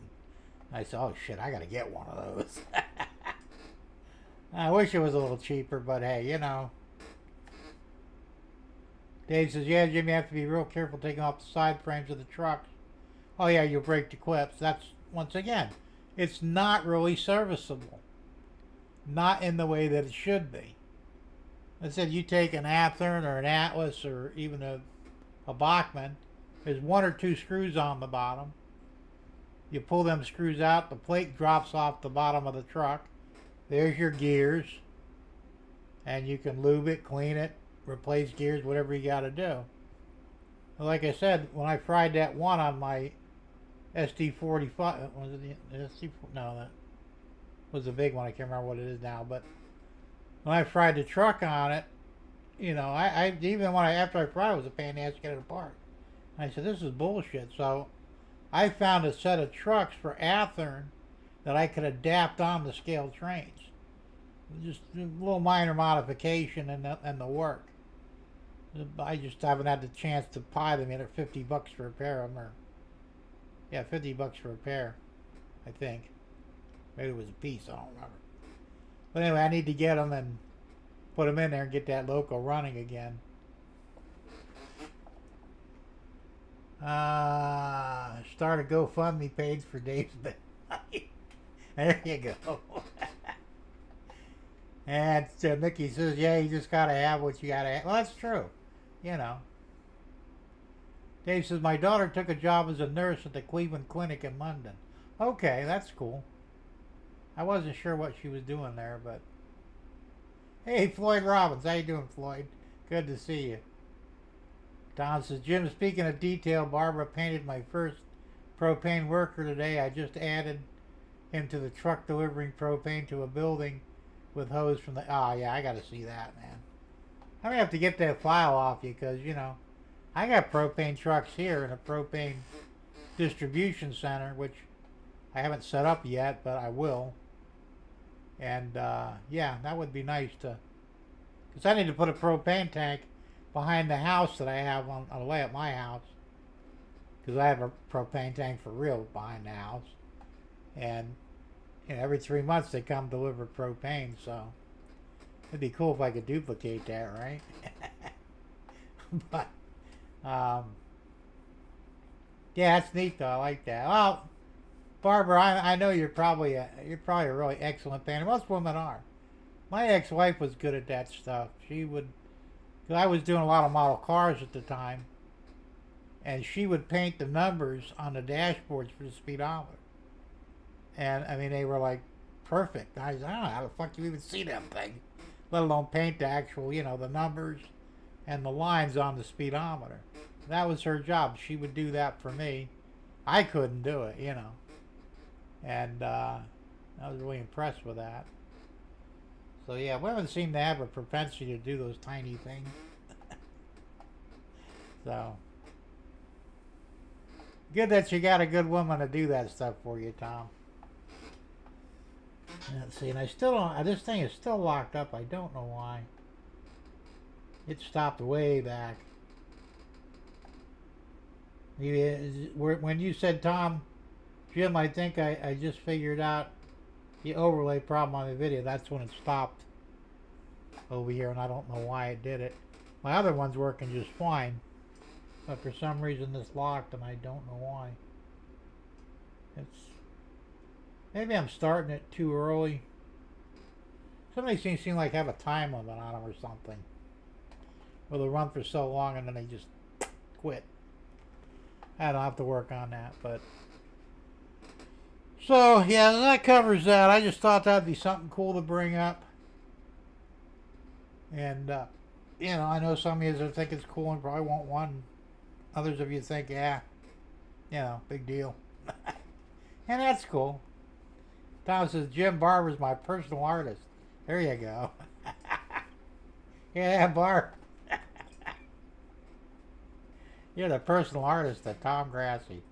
And I said, oh, shit, I got to get one of those. I wish it was a little cheaper, but hey, you know. Dave says, yeah, Jim, you have to be real careful taking off the side frames of the trucks. Oh, yeah, you'll break the clips. That's, once again, it's not really serviceable. Not in the way that it should be. I said, you take an Athearn or an Atlas or even a Bachmann, there's one or two screws on the bottom. You pull them screws out, the plate drops off the bottom of the truck. There's your gears. And you can lube it, clean it, replace gears, whatever you got to do. Like I said, when I fried that one on my SD45, was it the SD? No, that was a big one. I can't remember what it is now. But when I fried the truck on it, you know, I even when after I fried it, it was a pain in the ass to get it apart. I said, this is bullshit. So I found a set of trucks for Athearn that I could adapt on the scale trains. Just a little minor modification and the work. I just haven't had the chance to buy them yet at $50 for a pair of them. Or, yeah, $50 for a pair, I think. Maybe it was a piece, I don't remember. But anyway, I need to get them and put them in there and get that loco running again. Start a GoFundMe page for Dave's Bed. There you go. And Mickey says, yeah, you just got to have what you got to have. Well, that's true. You know. Dave says, my daughter took a job as a nurse at the Cleveland Clinic in London. Okay, that's cool. I wasn't sure what she was doing there, but... Hey, Floyd Robbins. How you doing, Floyd? Good to see you. Don says, Jim, speaking of detail, Barbara painted my first propane worker today. I just added him to the truck delivering propane to a building with hose from the... Oh, yeah, I got to see that, man. I'm going to have to get that file off you because, you know, I got propane trucks here in a propane distribution center, which I haven't set up yet, but I will. And, yeah, that would be nice to... Because I need to put a propane tank behind the house that I have on the way at my house. Because I have a propane tank for real behind the house. And, you know, every 3 months they come deliver propane, so... It'd be cool if I could duplicate that, right? But, yeah, that's neat though. I like that. Well, Barbara, I know you're probably a really excellent painter. Most women are. My ex-wife was good at that stuff. She would, cause I was doing a lot of model cars at the time, and she would paint the numbers on the dashboards for the speedometer. And I mean, they were like perfect. I don't know how the fuck you even see them things, let alone paint the actual, you know, the numbers and the lines on the speedometer. That was her job. She would do that for me. I couldn't do it, you know. And I was really impressed with that. So yeah, women seem to have a propensity to do those tiny things. So good that you got a good woman to do that stuff for you, Tom. Let's see, and I still don't. This thing is still locked up. I don't know why. It stopped way back. When you said, Tom, Jim, I think I just figured out the overlay problem on the video. That's when it stopped over here, and I don't know why it did it. My other one's working just fine, but for some reason this locked, and I don't know why. Maybe I'm starting it too early. Somebody seem like have a time limit on them or something. Or they'll run for so long and then they just quit. I don't have to work on that, but. So, yeah, that covers that. I just thought that'd be something cool to bring up. And, you know, I know some of you think it's cool and probably want one. Others of you think, yeah, you know, big deal. And that's cool. Tom says, Jim Barber's my personal artist. There you go. Yeah, Barb. You're the personal artist of Tom Grassi.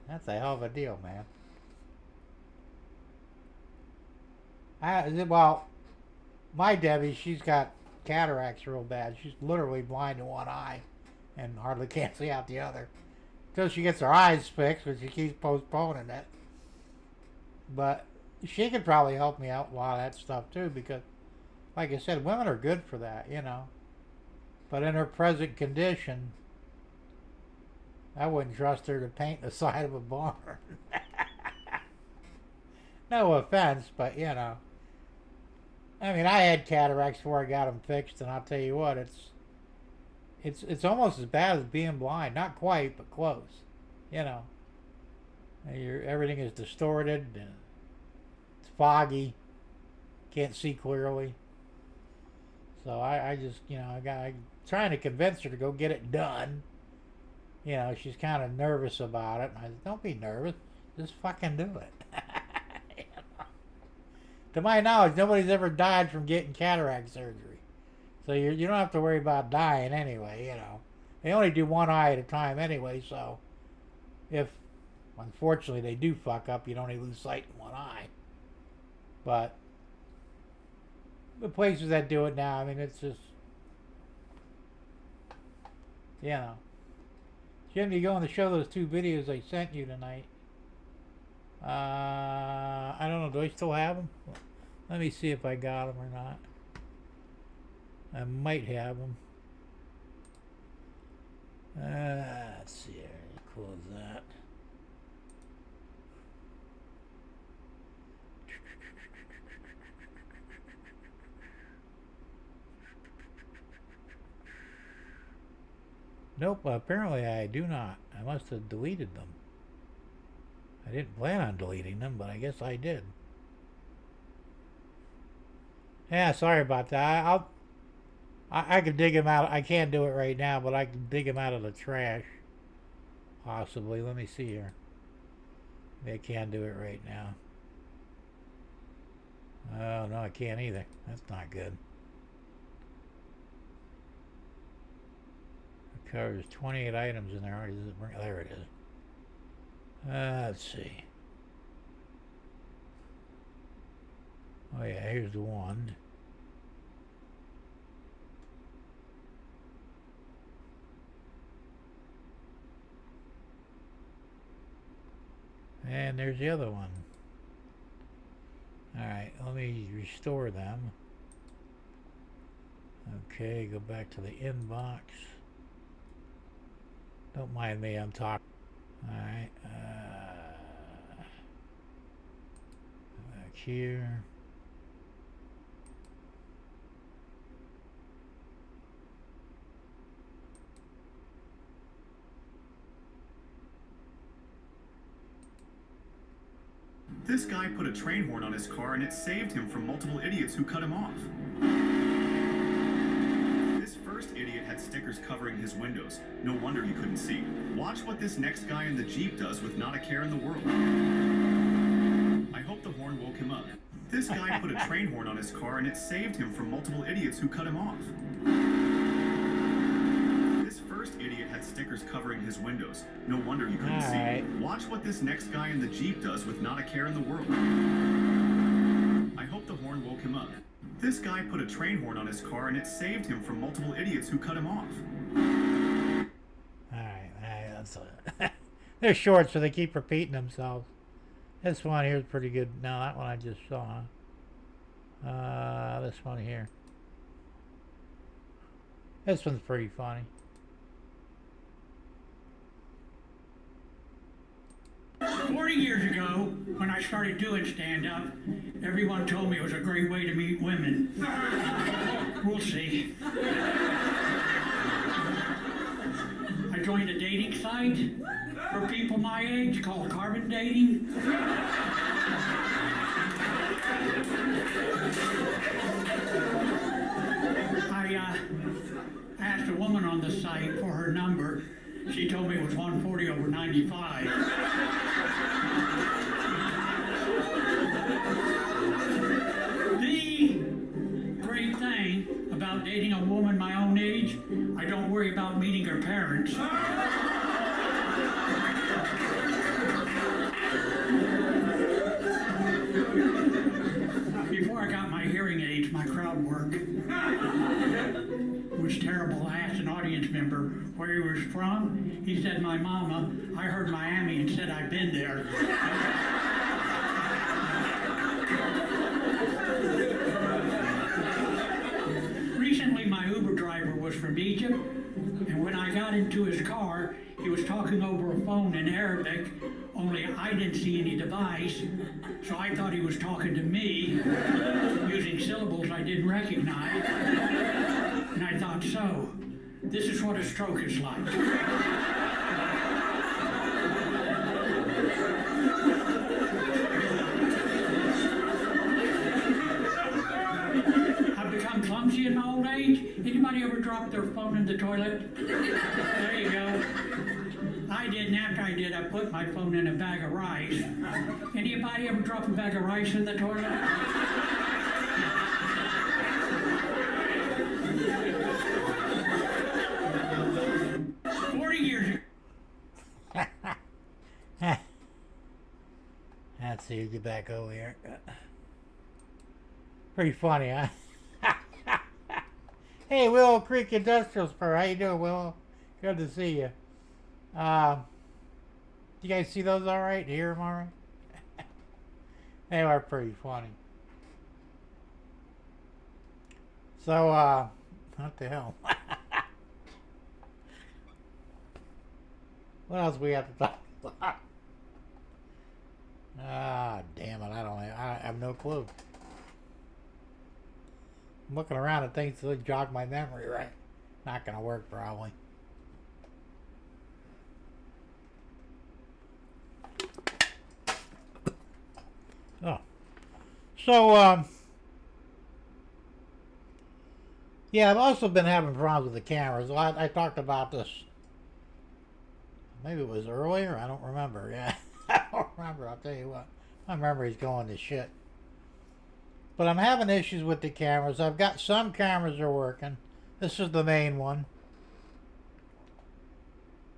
That's a hell of a deal, man. Well, my Debbie, she's got cataracts real bad. She's literally blind in one eye and hardly can't see out the other. Until she gets her eyes fixed, but she keeps postponing it. But she could probably help me out with a lot of that stuff too, because, like I said, women are good for that, you know. But in her present condition, I wouldn't trust her to paint the side of a barn. No offense, but you know. I mean, I had cataracts before I got them fixed, and I'll tell you what, it's almost as bad as being blind. Not quite, but close. You know, everything is distorted. And it's foggy. Can't see clearly. So I just, you know, I'm trying to convince her to go get it done. You know, she's kind of nervous about it. And I said, don't be nervous. Just fucking do it. You know? To my knowledge, nobody's ever died from getting cataract surgery. So you don't have to worry about dying anyway, you know. They only do one eye at a time anyway, so if, unfortunately, they do fuck up, you'd only lose sight in one eye. But the places that do it now, I mean, it's just, you know. Jim, you going to show those 2 videos I sent you tonight? I don't know. Do I still have them? Let me see if I got them or not. I might have them. Let's see here. Close that. Nope, apparently I do not. I must have deleted them. I didn't plan on deleting them, but I guess I did. Yeah, sorry about that. I can dig them out. I can't do it right now, but I can dig them out of the trash. Possibly. Let me see here. Maybe I can't do it right now. Oh, no, I can't either. That's not good. It covers 28 items in there. There it is. Let's see. Oh yeah, here's the one. And there's the other one. Alright, let me restore them. Okay, go back to the inbox. Don't mind me, I'm talking. Alright, back here. This guy put a train horn on his car and it saved him from multiple idiots who cut him off. This first idiot had stickers covering his windows. No wonder he couldn't see. Watch what this next guy in the Jeep does with not a care in the world. I hope the horn woke him up. This guy put a train horn on his car and it saved him from multiple idiots who cut him off. This first idiot had stickers covering his windows. No wonder you couldn't see. Watch what this next guy in the Jeep does with not a care in the world. I hope the horn woke him up. This guy put a train horn on his car and it saved him from multiple idiots who cut him off. Alright, that's they're short, so they keep repeating themselves. This one here is pretty good. No, that one I just saw. This one here. This one's pretty funny. 40 years ago, when I started doing stand-up, everyone told me it was a great way to meet women. We'll see. I joined a dating site for people my age called carbon dating. I asked a woman on the site for her number. She told me it was 140/95. The great thing about dating a woman my own age, I don't worry about meeting her parents. Before I got my hearing aids, my crowd work was terrible. I asked an audience member where he was from. He said, my mama. I heard Miami and said, I've been there. Recently, my Uber driver was from Egypt, and when I got into his car, he was talking over a phone in Arabic, only I didn't see any device, so I thought he was talking to me, using syllables I didn't recognize. And I thought, so, this is what a stroke is like. I've become clumsy in my old age. Anybody ever drop their phone in the toilet? There you go. I didn't. After I did, I put my phone in a bag of rice. Anybody ever drop a bag of rice in the toilet? 40 years ago. Let's see, get back over here. Pretty funny, huh? Hey, Willow Creek Industrial Spur. How you doing, Willow? Good to see you. You guys see those all right? Hear them all right? They are pretty funny. So, what the hell? What else we have to talk about? Ah, damn it! I have no clue. I'm looking around at things to jog my memory, right? Not gonna work, probably. Oh. So, yeah, I've also been having problems with the cameras. I talked about this. Maybe it was earlier. I don't remember. Yeah, I don't remember. I'll tell you what. My memory's going to shit. But I'm having issues with the cameras. I've got some cameras are working. This is the main one.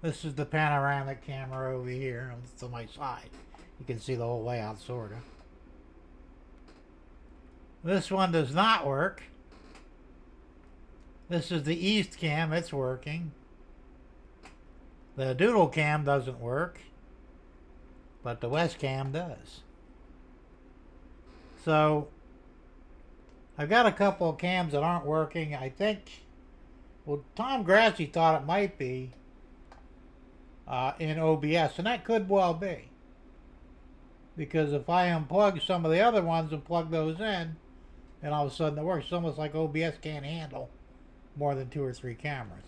This is the panoramic camera over here. It's on my side. You can see the whole layout, sort of. This one does not work. This is the east cam. It's working. The doodle cam doesn't work, but the west cam does. So I've got a couple of cams that aren't working. I think, well, Tom Grassi thought it might be in OBS, and that could well be. Because if I unplug some of the other ones and plug those in, then all of a sudden it works. It's almost like OBS can't handle more than 2 or 3 cameras.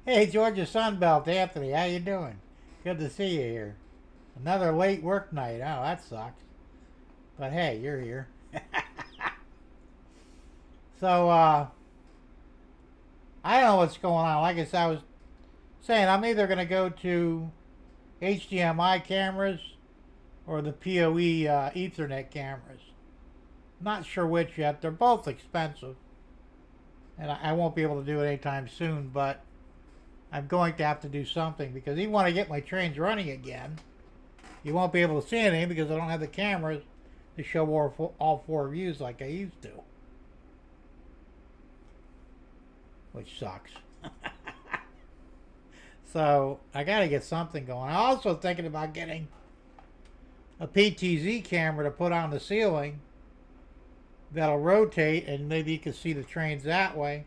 Hey, Georgia Sunbelt, Anthony, how you doing? Good to see you here. Another late work night. Oh, that sucks. But hey, you're here. So, I don't know what's going on. Like I said, I was saying, I'm either going to go to HDMI cameras or the PoE Ethernet cameras. Not sure which yet. They're both expensive. And I won't be able to do it anytime soon, but I'm going to have to do something, because even when I get my trains running again, you won't be able to see anything because I don't have the cameras to show all 4 views like I used to. Which sucks. So I got to get something going. I'm also thinking about getting a PTZ camera to put on the ceiling that'll rotate, and maybe you can see the trains that way,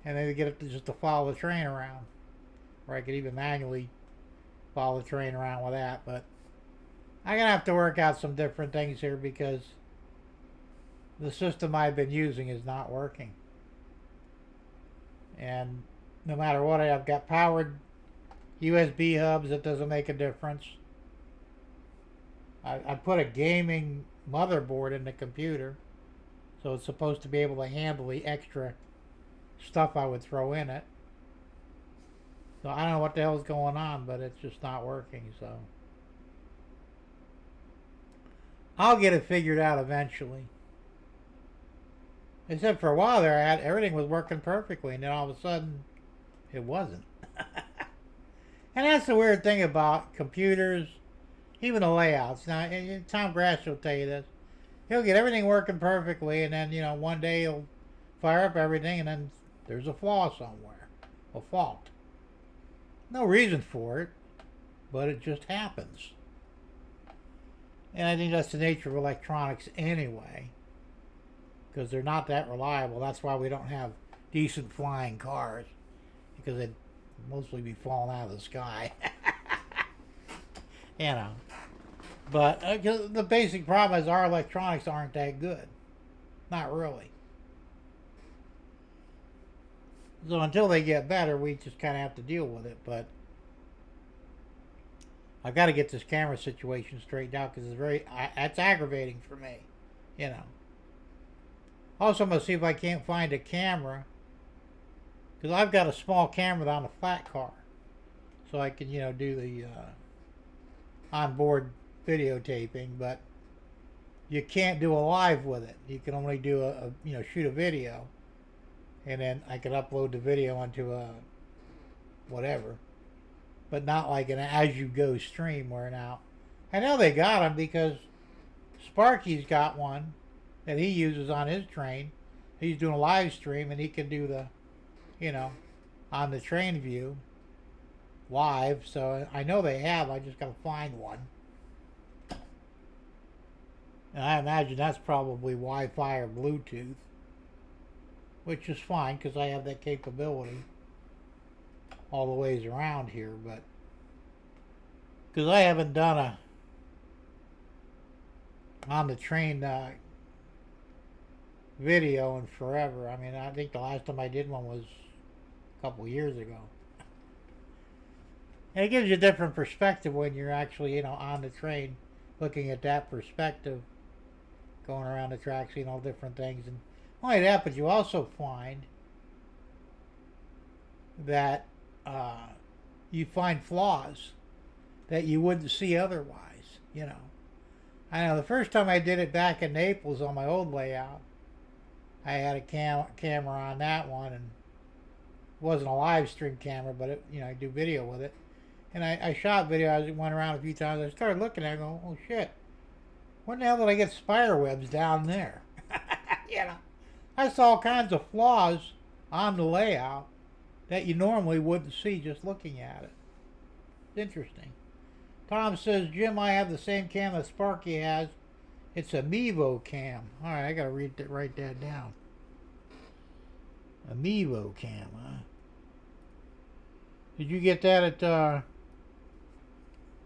and maybe get it just to follow the train around. Or I could even manually follow the train around with that. But I'm going to have to work out some different things here, because the system I've been using is not working. And no matter what, I've got powered USB hubs, it doesn't make a difference. I put a gaming motherboard in the computer, so it's supposed to be able to handle the extra stuff I would throw in it. So I don't know what the hell's going on, but it's just not working, so I'll get it figured out eventually. Except for a while there, everything was working perfectly, and then all of a sudden, it wasn't. And that's the weird thing about computers, even the layouts. Now, Tom Grass will tell you this. He'll get everything working perfectly, and then, one day he'll fire up everything, and then there's a flaw somewhere, a fault. No reason for it, but it just happens. And I think that's the nature of electronics anyway, because they're not that reliable. That's why we don't have decent flying cars, because they'd mostly be falling out of the sky. But the basic problem is our electronics aren't that good. Not really. So until they get better, we just kind of have to deal with it. But I've got to get this camera situation straightened out, because it's aggravating for me. Also, I'm going to see if I can't find a camera, because I've got a small camera on a flat car, so I can do the onboard videotaping, but you can't do a live with it. You can only do shoot a video, and then I can upload the video onto a whatever, but not like an as-you-go stream where now. I know they got them because Sparky's got one that he uses on his train. He's doing a live stream, and he can do the, on the train view live. So I know they have. I just got to find one. And I imagine that's probably Wi-Fi or Bluetooth, which is fine because I have that capability all the ways around here. But because I haven't done a on the train video in forever. I mean, I think the last time I did one was a couple of years ago. And it gives you a different perspective when you're actually, on the train, looking at that perspective, going around the track, seeing all different things. And not only that, but you also find that you find flaws that you wouldn't see otherwise, I know the first time I did it back in Naples on my old layout, I had a camera on that one, and it wasn't a live stream camera, but it, I do video with it. And I shot video. I went around a few times. I started looking at it, going, oh shit, when the hell did I get spider webs down there? I saw all kinds of flaws on the layout that you normally wouldn't see just looking at it. It's interesting. Tom says, Jim, I have the same cam that Sparky has. It's a Mevo cam. All right, I gotta write that down. A Mevo cam, huh? Did you get that at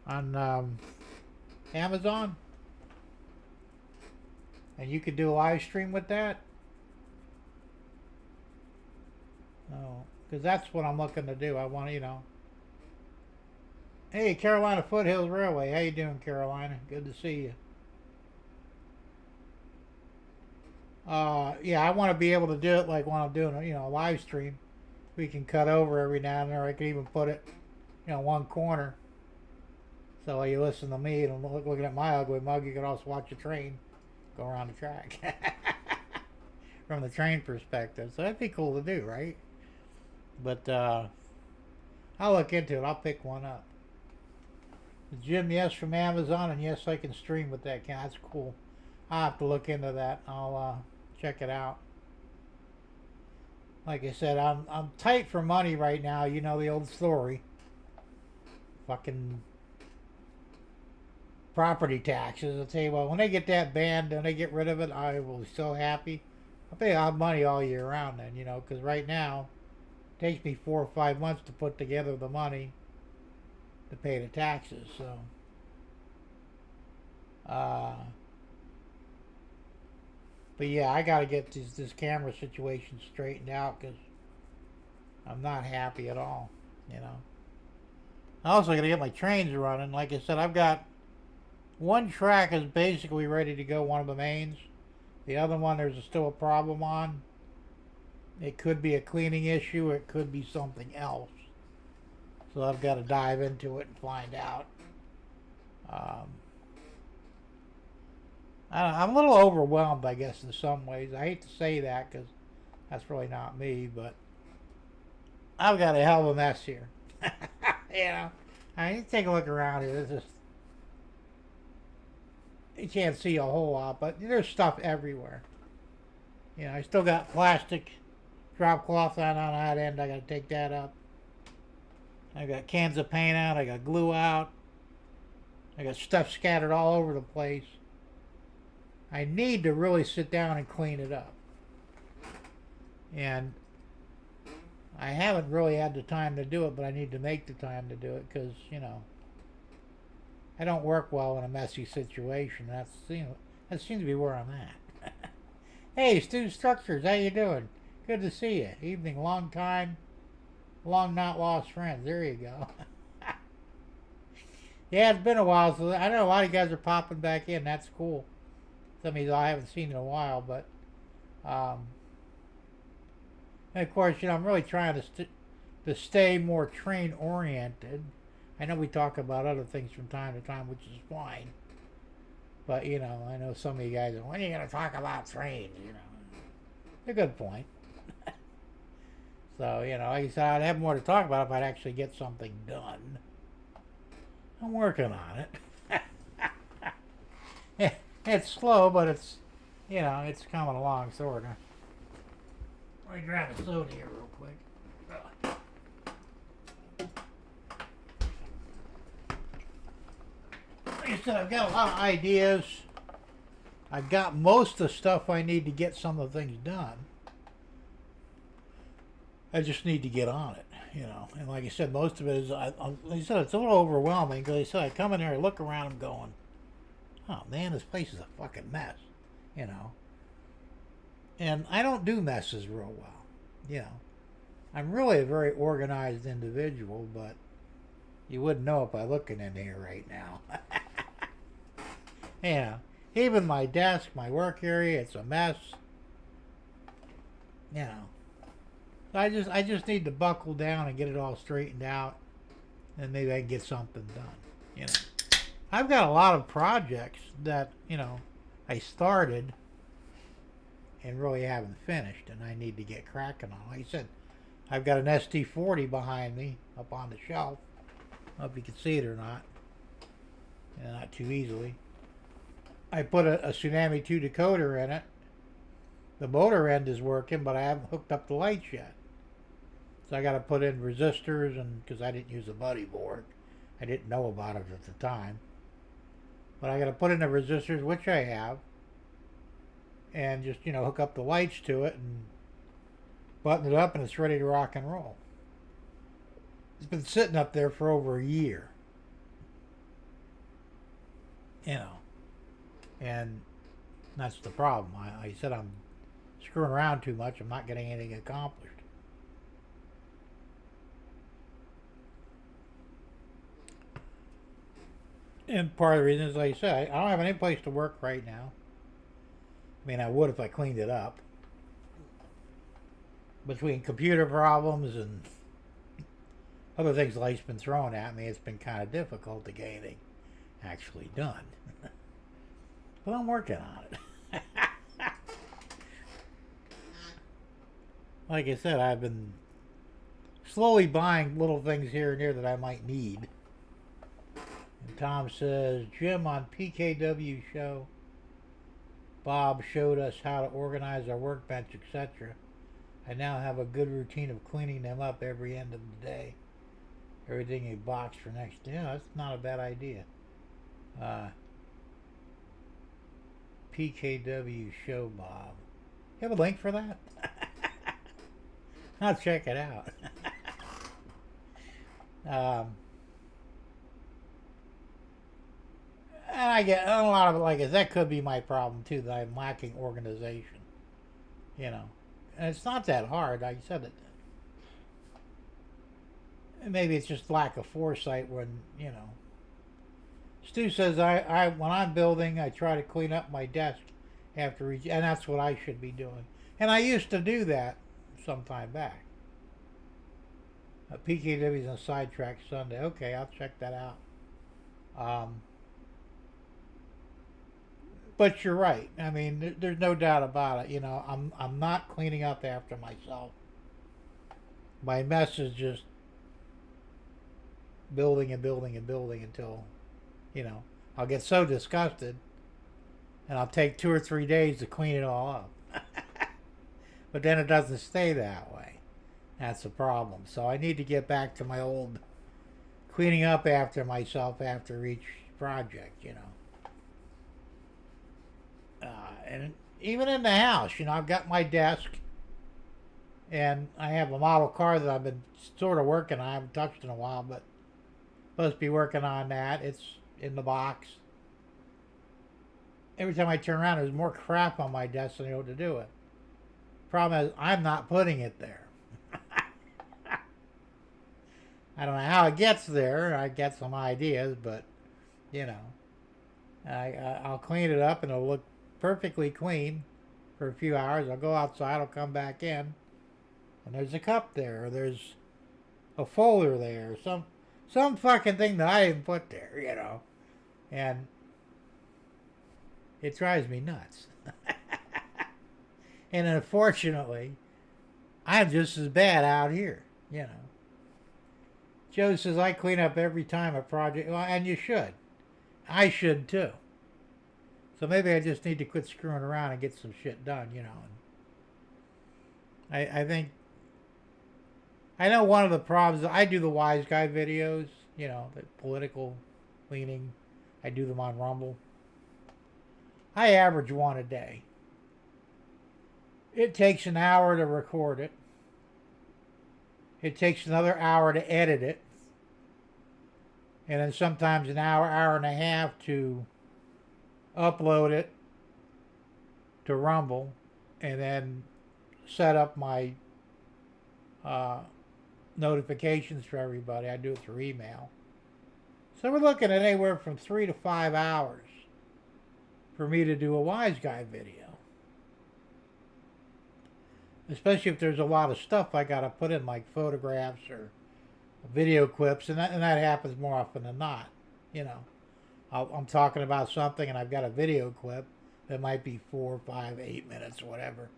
on Amazon? And you could do a live stream with that? Oh, because that's what I'm looking to do. I want to, Hey, Carolina Foothills Railway. How you doing, Carolina? Good to see you. Yeah, I want to be able to do it like when I'm doing a live stream. We can cut over every now and then, or I can even put it, one corner. So while you listen to me and looking at my ugly mug, you can also watch a train go around the track from the train perspective. So that'd be cool to do, right? But I'll look into it. I'll pick one up. Jim, yes, from Amazon, and yes, I can stream with that. That's cool. I'll have to look into that. I'll check it out. Like I said, I'm tight for money right now. You know the old story. Fucking property taxes. I'll tell you what, when they get that banned and they get rid of it, I will be so happy. I'll pay out money all year round then, because right now it takes me 4 or 5 months to put together the money to pay the taxes. So but yeah, I got to get this camera situation straightened out because I'm not happy at all, I also got to get my trains running. Like I said, I've got one track is basically ready to go, one of the mains. The other one there's still a problem on. It could be a cleaning issue, it could be something else. So I've got to dive into it and find out. I'm a little overwhelmed, I guess, in some ways. I hate to say that because that's really not me, but I've got a hell of a mess here. You know, I need to take a look around here. This is, you can't see a whole lot, but there's stuff everywhere. You know, I still got plastic drop cloth on that end. I got to take that up. I got cans of paint out. I got glue out. I got stuff scattered all over the place. I need to really sit down and clean it up. And I haven't really had the time to do it, but I need to make the time to do it because, you know, I don't work well in a messy situation. That seems to be where I'm at. Hey, Stu Structures, how you doing? Good to see you. Evening, long time, long not lost friends. There you go. Yeah, it's been a while, so I know a lot of you guys are popping back in. That's cool. Some of you I haven't seen in a while, but and of course, you know, I'm really trying to stay more train oriented. I know we talk about other things from time to time, which is fine. But you know, I know some of you guys are, when are you going to talk about trains? You know, it's a good point. So you know, like I said, I'd have more to talk about if I'd actually get something done. I'm working on it. It's slow, but it's, you know, it's coming along, sort of. Let me grab a soda here real quick. Like I said, I've got a lot of ideas. I've got most of the stuff I need to get some of the things done. I just need to get on it, you know. And like I said, most of it is, like I said, it's a little overwhelming because I said I come in there, I look around, I'm going, oh man, this place is a fucking mess, you know. And I don't do messes real well, you know. I'm really a very organized individual, but you wouldn't know it by looking in here right now. Yeah, even my desk, my work area, it's a mess. You know. So I just need to buckle down and get it all straightened out, and maybe I can get something done, you know. I've got a lot of projects that, you know, I started and really haven't finished, and I need to get cracking on. Like I said, I've got an ST40 behind me up on the shelf. I don't know if you can see it or not. Yeah, not too easily. I put a Tsunami 2 decoder in it. The motor end is working, but I haven't hooked up the lights yet. So I got to put in resistors, and because I didn't use a buddy board. I didn't know about it at the time. But I got to put in the resistors, which I have, and just, you know, hook up the lights to it and button it up, and it's ready to rock and roll. It's been sitting up there for over a year. You know, and that's the problem. I said I'm screwing around too much. I'm not getting anything accomplished. And part of the reason is, like I said, I don't have any place to work right now. I mean, I would if I cleaned it up. Between computer problems and other things life's been throwing at me, it's been kind of difficult to get anything actually done. But I'm working on it. Like I said, I've been slowly buying little things here and there that I might need. And Tom says, Jim, on PKW show, Bob showed us how to organize our workbench, etc. I now have a good routine of cleaning them up every end of the day. Everything in a box for next day. Yeah, that's not a bad idea. PKW show, Bob. You have a link for that? I'll check it out. And I get a lot of it, like that could be my problem too, that I'm lacking organization. You know, and it's not that hard. Like I said, maybe it's just lack of foresight when, you know. Stu says, I when I'm building, I try to clean up my desk after each, and that's what I should be doing. And I used to do that some time back. PKW's on Sidetrack Sunday. Okay, I'll check that out. But you're right. I mean, there's no doubt about it. You know, I'm not cleaning up after myself. My mess is just building and building and building until, you know, I'll get so disgusted and I'll take 2 or 3 days to clean it all up. But then it doesn't stay that way. That's the problem. So I need to get back to my old cleaning up after myself after each project, you know. And even in the house, you know, I've got my desk and I have a model car that I've been sort of working on. I haven't touched in a while, but supposed to be working on that. It's in the box. Every time I turn around, there's more crap on my desk than I know what to do with. Problem is, I'm not putting it there. I don't know how it gets there. I get some ideas, but, you know, I'll clean it up and it'll look perfectly clean for a few hours. I'll go outside, I'll come back in, and there's a cup there, or there's a folder there, or some fucking thing that I didn't put there, you know, and it drives me nuts. And unfortunately, I'm just as bad out here, you know. Joe says, I clean up every time a project, well, and you should. I should too. So maybe I just need to quit screwing around and get some shit done, you know. And I think, I know one of the problems, I do the Wise Guy videos, you know, the political leaning. I do them on Rumble. I average one a day. It takes an hour to record it. It takes another hour to edit it. And then sometimes an hour, hour and a half to upload it to Rumble, and then set up my notifications for everybody. I do it through email. So we're looking at anywhere from 3 to 5 hours for me to do a Wise Guy video. Especially if there's a lot of stuff I got to put in, like photographs or video clips, and that happens more often than not, you know. I'm talking about something and I've got a video clip that might be 4, 5, 8 minutes or whatever.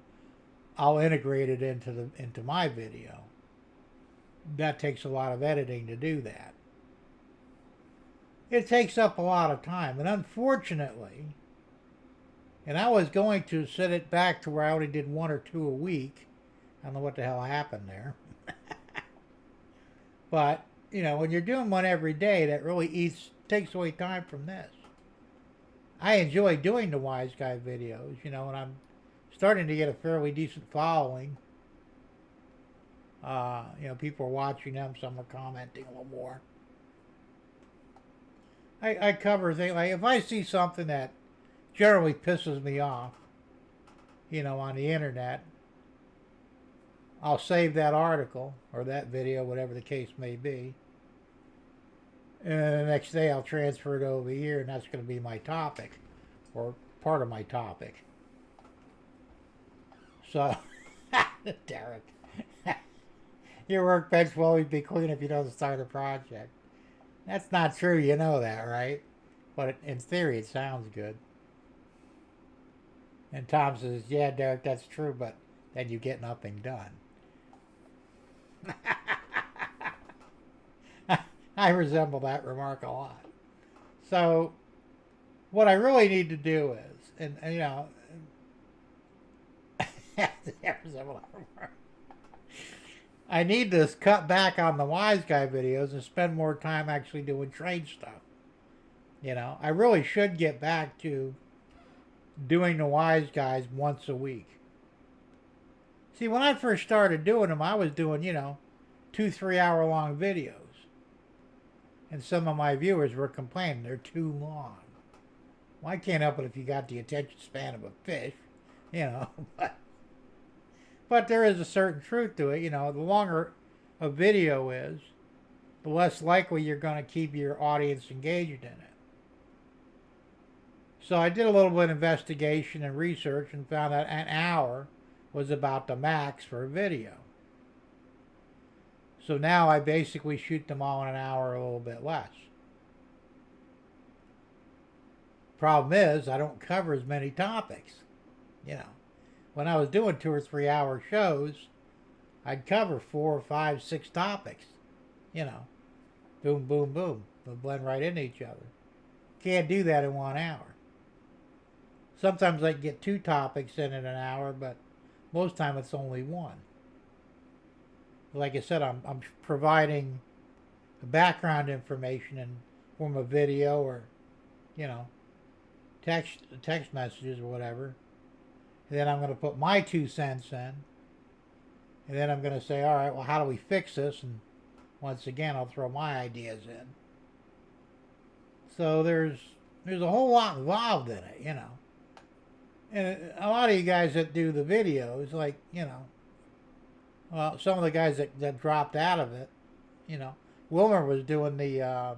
I'll integrate it into my video. That takes a lot of editing to do that. It takes up a lot of time, and unfortunately, and I was going to set it back to where I only did 1 or 2 a week. I don't know what the hell happened there. But, you know, when you're doing one every day, that really takes away time from this. I enjoy doing the Wise Guy videos, you know, and I'm starting to get a fairly decent following. You know, people are watching them, some are commenting a little more. I cover things, like if I see something that generally pisses me off, you know, on the internet, I'll save that article or that video, whatever the case may be. And the next day I'll transfer it over here, and that's going to be my topic, or part of my topic. So, Derek, your workbench will always be clean if you don't start a project. That's not true, you know that, right? But in theory, it sounds good. And Tom says, yeah, Derek, that's true, but then you get nothing done. I resemble that remark a lot. So, what I really need to do is, and you know, I need to cut back on the Wise Guy videos and spend more time actually doing trade stuff. You know, I really should get back to doing the Wise Guys once a week. See, when I first started doing them, I was doing, you know, 2-3 hour long videos. And some of my viewers were complaining they're too long. Well, I can't help it if you got the attention span of a fish, you know. But there is a certain truth to it, you know. The longer a video is, the less likely you're going to keep your audience engaged in it. So I did a little bit of investigation and research and found that an hour was about the max for a video. So now I basically shoot them all in an hour or a little bit less. Problem is, I don't cover as many topics. You know, when I was doing 2 or 3 hour shows, I'd cover 4 or 5, 6 topics. You know, boom, boom, boom. They'll blend right into each other. Can't do that in 1 hour. Sometimes I get 2 topics in an hour, but most time it's only 1. Like I said, I'm providing background information in form of video or, you know, text messages or whatever. And then I'm going to put my 2 cents in. And then I'm going to say, all right, well, how do we fix this? And once again, I'll throw my ideas in. So there's a whole lot involved in it, you know. And a lot of you guys that do the videos, like, you know, well, some of the guys that dropped out of it, you know, Wilmer was doing the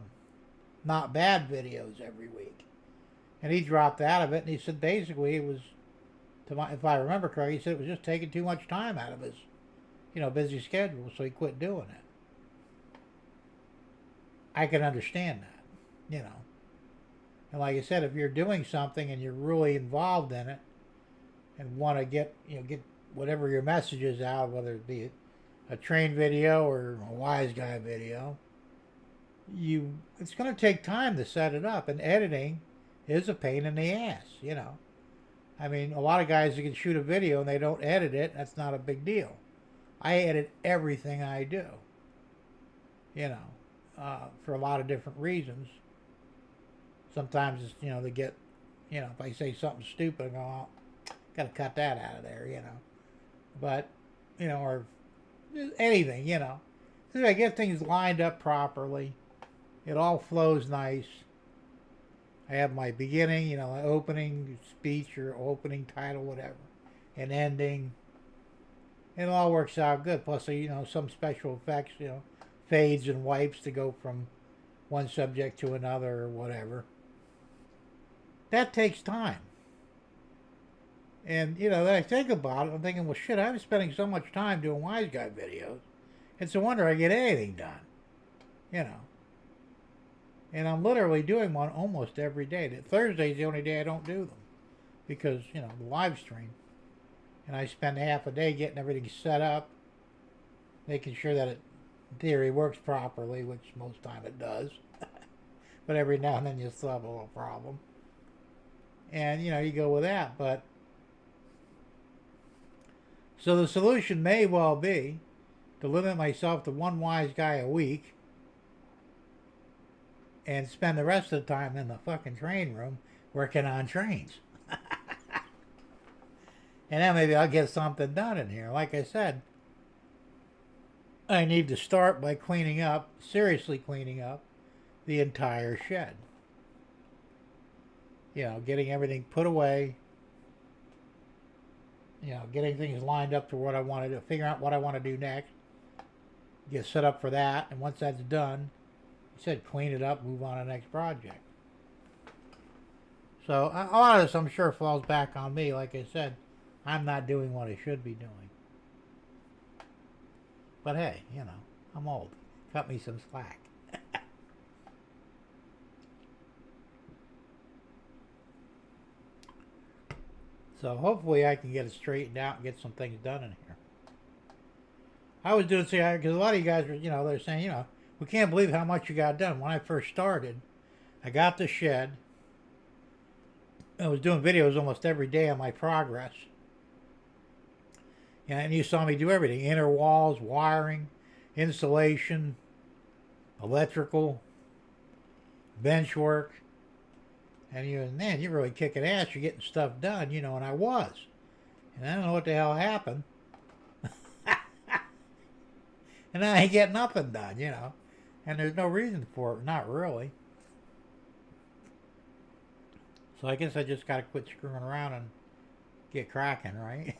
not bad videos every week. And he dropped out of it, and he said basically it was, if I remember correctly, he said it was just taking too much time out of his, you know, busy schedule, so he quit doing it. I can understand that, you know. And like I said, if you're doing something and you're really involved in it and want to get whatever your message is out, whether it be a train video or a wise guy video, it's going to take time to set it up, and editing is a pain in the ass, you know. I mean, a lot of guys that can shoot a video and they don't edit it, that's not a big deal. I edit everything I do, you know, for a lot of different reasons. Sometimes it's, you know, they get, you know, if I say something stupid, I go, oh, got to cut that out of there, you know. But, you know, or anything, you know. So I get things lined up properly. It all flows nice. I have my beginning, you know, my opening speech or opening title, whatever, and ending. And it all works out good. Plus, you know, some special effects, you know, fades and wipes to go from one subject to another or whatever. That takes time. And, you know, then I think about it, I'm thinking, well, shit, I'm spending so much time doing Wise Guy videos. It's a wonder I get anything done, you know. And I'm literally doing one almost every day. Thursday's the only day I don't do them because, you know, the live stream. And I spend half a day getting everything set up, making sure that it, in theory, works properly, which most time it does. But every now and then you still have a little problem. And, you know, you go with that. But so the solution may well be to limit myself to one Wise Guy a week and spend the rest of the time in the fucking train room working on trains. And then maybe I'll get something done in here. Like I said, I need to start by cleaning up, seriously cleaning up, the entire shed. You know, getting everything put away. You know, getting things lined up to what I want to do. Figure out what I want to do next. Get set up for that. And once that's done, I said clean it up, move on to the next project. So a lot of this, I'm sure, falls back on me. Like I said, I'm not doing what I should be doing. But hey, you know, I'm old. Cut me some slack. So hopefully I can get it straightened out and get some things done in here. I was doing, because a lot of you guys were, you know, they're saying, you know, we can't believe how much you got done. When I first started, I got the shed. I was doing videos almost every day on my progress. And you saw me do everything. Inner walls, wiring, insulation, electrical, bench work. And man, you're really kicking ass. You're getting stuff done, you know, and I was. And I don't know what the hell happened. And I ain't getting nothing done, you know. And there's no reason for it, not really. So I guess I just got to quit screwing around and get cracking, right?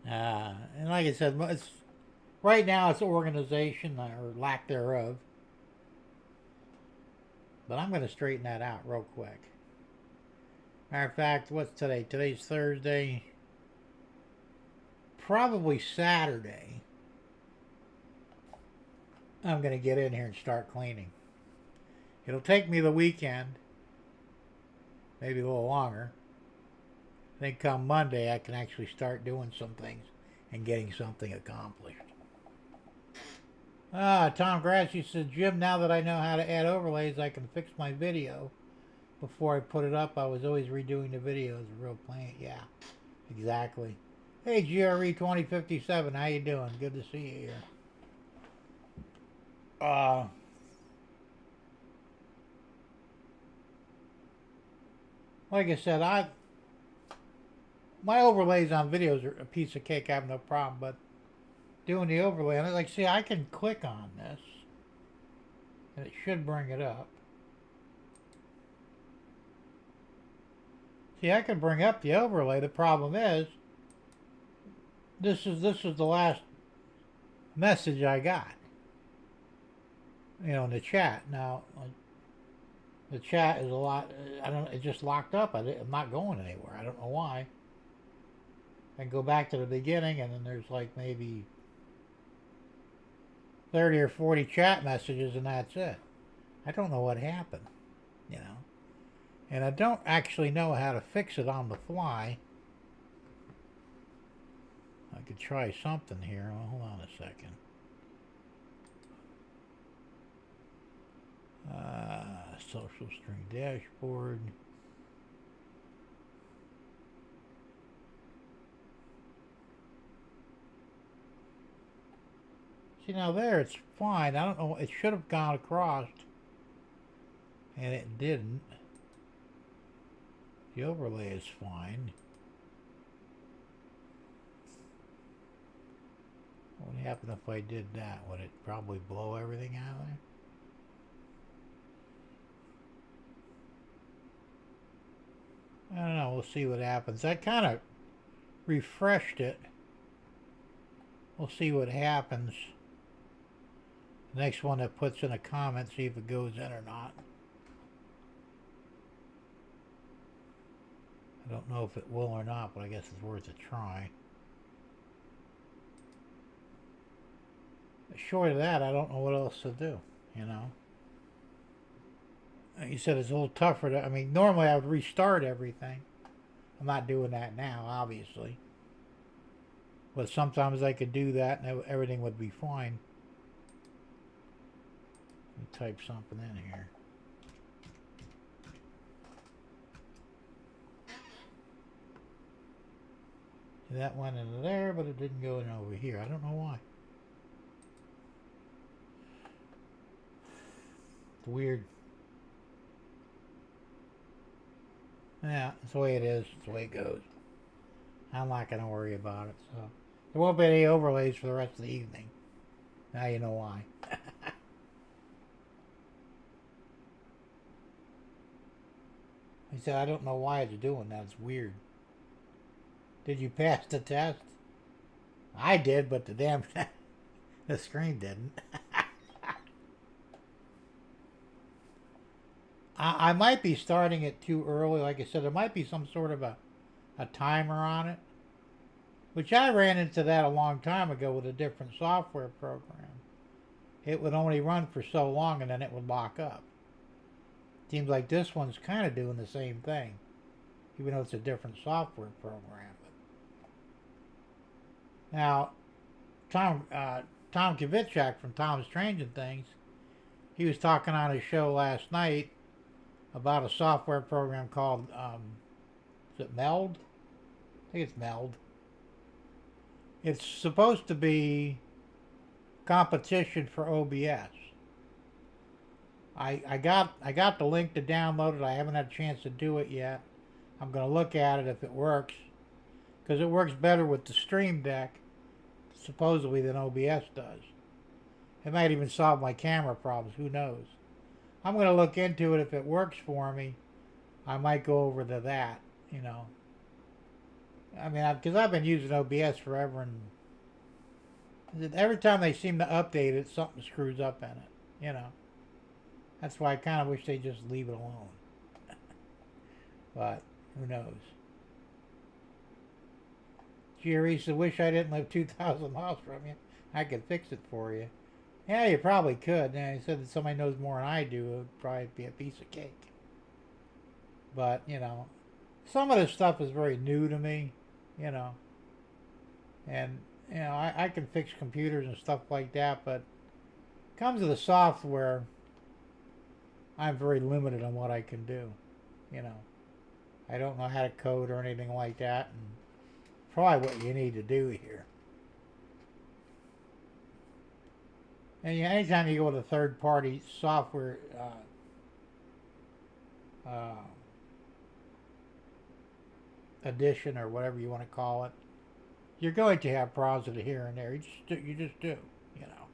And like I said, Right now it's organization or lack thereof. But I'm going to straighten that out real quick. Matter of fact, what's today? Today's Thursday. Probably Saturday. I'm going to get in here and start cleaning. It'll take me the weekend. Maybe a little longer. Then come Monday, I can actually start doing some things and getting something accomplished. Tom Grassi says, Jim, now that I know how to add overlays, I can fix my video. Before I put it up, I was always redoing the videos. Real plain. Yeah, exactly. Hey, GRE 2057, how you doing? Good to see you here. Like I said, my overlays on videos are a piece of cake. I have no problem, but doing the overlay on it, like, see, I can click on this, and it should bring it up. See, I can bring up the overlay. The problem is, this is the last message I got. You know, in the chat. Now, the chat is a lot. It just locked up. I'm not going anywhere. I don't know why. I can go back to the beginning, and then there's like maybe 30 or 40 chat messages, and that's it. I don't know what happened, you know. And I don't actually know how to fix it on the fly. I could try something here. Well, hold on a second. Social string dashboard. See, now there it's fine. I don't know. It should have gone across. And it didn't. The overlay is fine. What would happen if I did that? Would it probably blow everything out of there? I don't know. We'll see what happens. I kind of refreshed it. We'll see what happens. The next one that puts in a comment, see if it goes in or not. I don't know if it will or not, but I guess it's worth a try. Short of that, I don't know what else to do, you know. You said it's a little tougher to, I mean, normally I would restart everything. I'm not doing that now, obviously. But sometimes I could do that and everything would be fine. Let me type something in here. That went into there, but it didn't go in over here. I don't know why. It's weird. Yeah, it's the way it is. It's the way it goes. I'm not going to worry about it. So there won't be any overlays for the rest of the evening. Now you know why. He said, I don't know why it's doing that. It's weird. Did you pass the test? I did, but the damn the screen didn't. I might be starting it too early. Like I said, there might be some sort of a timer on it. Which I ran into that a long time ago with a different software program. It would only run for so long and then it would lock up. Seems like this one's kind of doing the same thing. Even though it's a different software program. Now, Tom Kvichak from Tom's Changing Things, he was talking on his show last night about a software program called, is it Meld? I think it's Meld. It's supposed to be competition for OBS. I got the link to download it. I haven't had a chance to do it yet. I'm going to look at it if it works. Because it works better with the Stream Deck, supposedly, than OBS does. It might even solve my camera problems. Who knows? I'm going to look into it. If it works for me, I might go over to that, you know. I mean, because I've been using OBS forever, and Every time they seem to update it, something screws up in it. You know. That's why I kind of wish they just leave it alone. But who knows? Jerry said, "Wish I didn't live 2,000 miles from you. I could fix it for you." Yeah, you probably could. And he said that somebody knows more than I do. It would probably be a piece of cake. But, you know, some of this stuff is very new to me, you know. And, you know, I can fix computers and stuff like that, but it comes to the software, I'm very limited on what I can do, you know. I don't know how to code or anything like that, and probably what you need to do here. And anytime you go with a third-party software edition or whatever you want to call it, you're going to have problems with it here and there. You just do, you know.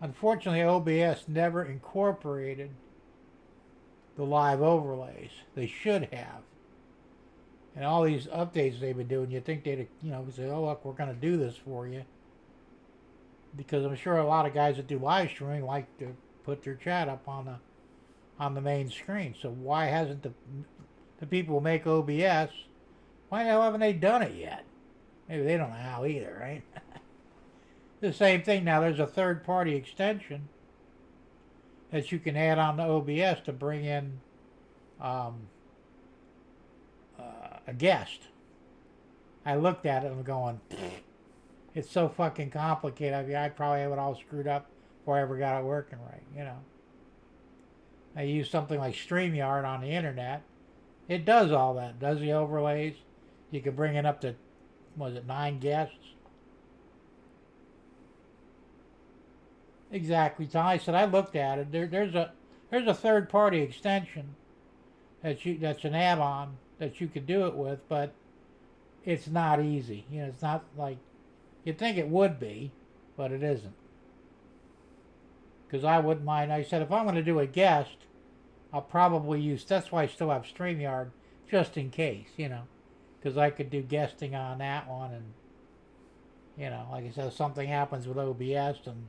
Unfortunately, OBS never incorporated the live overlays. They should have. And all these updates they've been doing, you think they'd, you know, say, "Oh, look, we're going to do this for you." Because I'm sure a lot of guys that do live streaming like to put their chat up on the main screen. So why hasn't the people who make OBS, why the hell haven't they done it yet? Maybe they don't know how either, right? The same thing now. There's a third-party extension that you can add on to OBS to bring in a guest. I looked at it and I'm going, it's so fucking complicated. I mean, I'd probably have it all screwed up before I ever got it working right, you know. I use something like StreamYard on the internet. It does all that. It does the overlays. You can bring in up to, 9 guests? Exactly, Tom. I said I looked at it. There's a third-party extension that's an add-on that you could do it with, but it's not easy. You know, it's not like you'd think it would be, but it isn't. Because I wouldn't mind. I said if I'm going to do a guest, I'll probably use. That's why I still have StreamYard, just in case, you know, because I could do guesting on that one, and you know, like I said, if something happens with OBS, and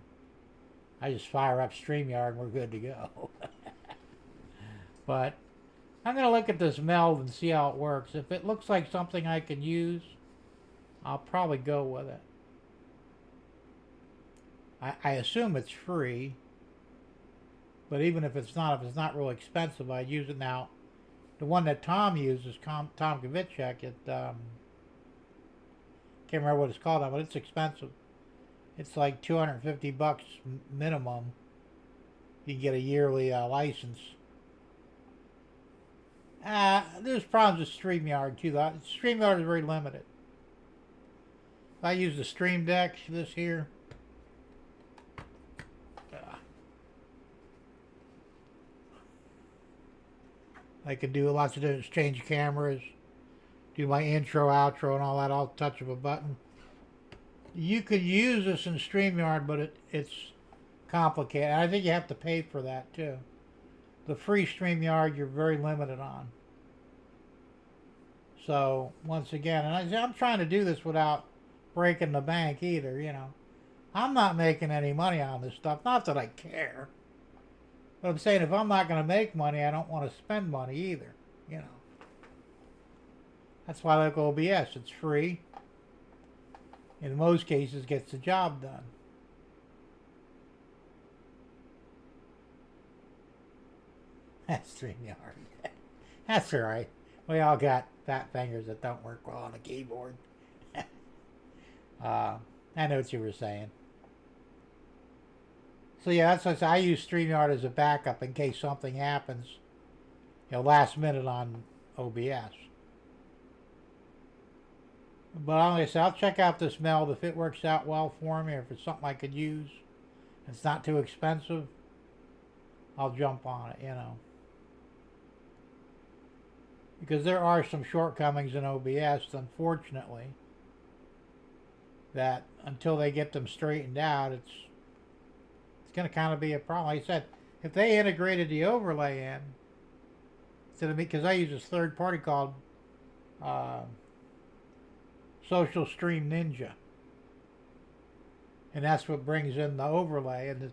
I just fire up StreamYard and we're good to go. But I'm going to look at this meld and see how it works. If it looks like something I can use, I'll probably go with it. I assume it's free, but even if it's not real expensive, I'd use it now. The one that Tom uses, Tom Kavicek, can't remember what it's called now, but it's expensive. It's like $250 minimum. You can get a yearly license. There's problems with StreamYard too. StreamYard is very limited. I use the Stream Deck, this here. I can do lots of different, change cameras, do my intro, outro, and all that, all touch of a button. You could use this in StreamYard, but it's complicated. I think you have to pay for that too. The free StreamYard you're very limited on. So once again, and I'm trying to do this without breaking the bank either, you know. I'm not making any money on this stuff. Not that I care. But I'm saying if I'm not going to make money, I don't want to spend money either, you know. That's why I like OBS. It's free. In most cases, gets the job done. That's StreamYard. That's all right. We all got fat fingers that don't work well on a keyboard. I know what you were saying. So yeah, that's what I use StreamYard as a backup in case something happens, you know, last minute on OBS. But like I said, I'll check out this meld if it works out well for me, or if it's something I could use. It's not too expensive. I'll jump on it, you know. Because there are some shortcomings in OBS, unfortunately, that until they get them straightened out, it's going to kind of be a problem. Like I said, if they integrated the overlay in, instead of me, because I use this third party called Social Stream Ninja. and that's what brings in the overlay, and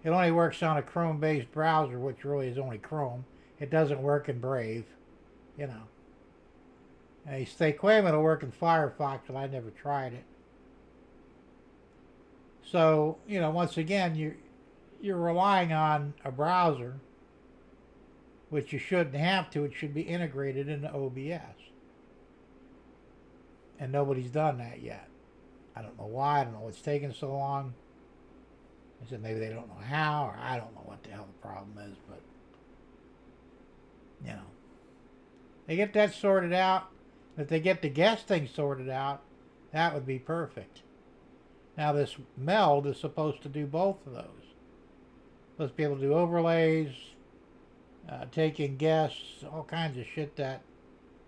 it only works on a Chrome-based browser, which really is only Chrome. It doesn't work in Brave, you know. And they claim it'll work in Firefox, but I never tried it. So, you know, once again, you're relying on a browser, which you shouldn't have to. It should be integrated into OBS. And nobody's done that yet. I don't know why. I don't know what's taking so long. I said maybe they don't know how, or I don't know what the hell the problem is, but, you know. They get that sorted out. If they get the guest thing sorted out, that would be perfect. Now this meld is supposed to do both of those. Supposed to be able to do overlays, taking guests, all kinds of shit that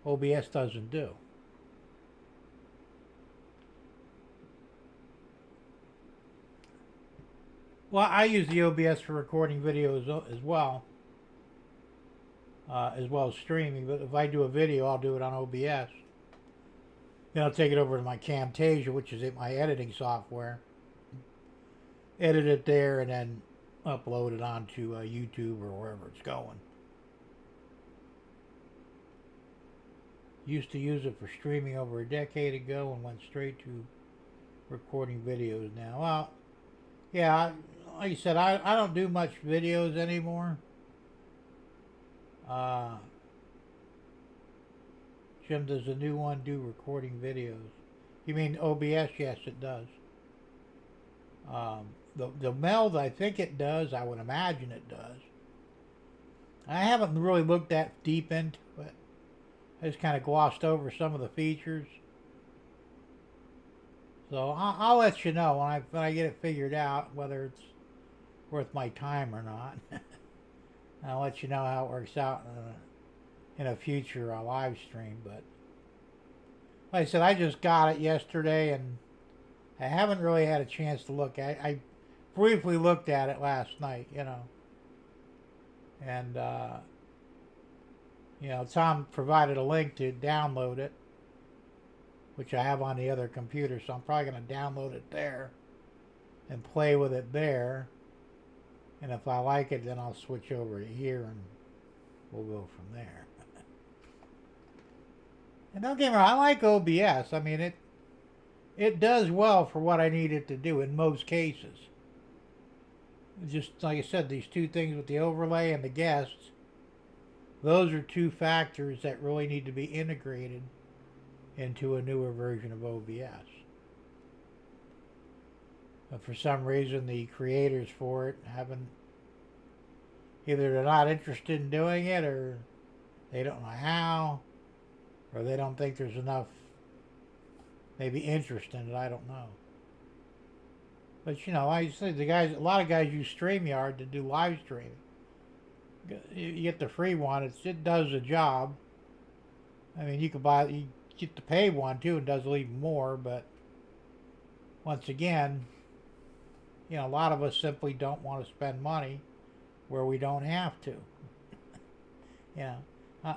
OBS doesn't do. Well, I use the OBS for recording videos as well as streaming. But if I do a video, I'll do it on OBS. Then I'll take it over to my Camtasia, which is my editing software. Edit it there, and then upload it onto YouTube or wherever it's going. Used to use it for streaming over a decade ago and went straight to recording videos now. Well, yeah, like I said, I don't do much videos anymore. Jim, does the new one do recording videos? You mean OBS? Yes, it does. The meld, I think it does. I would imagine it does. I haven't really looked that deep into it. I just kind of glossed over some of the features. So I'll let you know when I get it figured out whether it's worth my time or not. I'll let you know how it works out in a future live stream. But like I said, I just got it yesterday, and I haven't really had a chance to look at it. I briefly looked at it last night, you know. And, you know, Tom provided a link to download it, which I have on the other computer, so I'm probably going to download it there and play with it there. And if I like it, then I'll switch over to here and we'll go from there. And don't get me wrong, I like OBS. I mean, it does well for what I need it to do in most cases. Just like I said, these two things with the overlay and the guests, those are two factors that really need to be integrated into a newer version of OBS. But for some reason, the creators for it haven't, either they're not interested in doing it, or they don't know how, or they don't think there's enough maybe interest in it. I don't know. But, you know, like I said, a lot of guys use StreamYard to do live streaming. You get the free one, it does the job. I mean, you get the pay one too, and does even more, but once again, you know, a lot of us simply don't want to spend money where we don't have to. You know,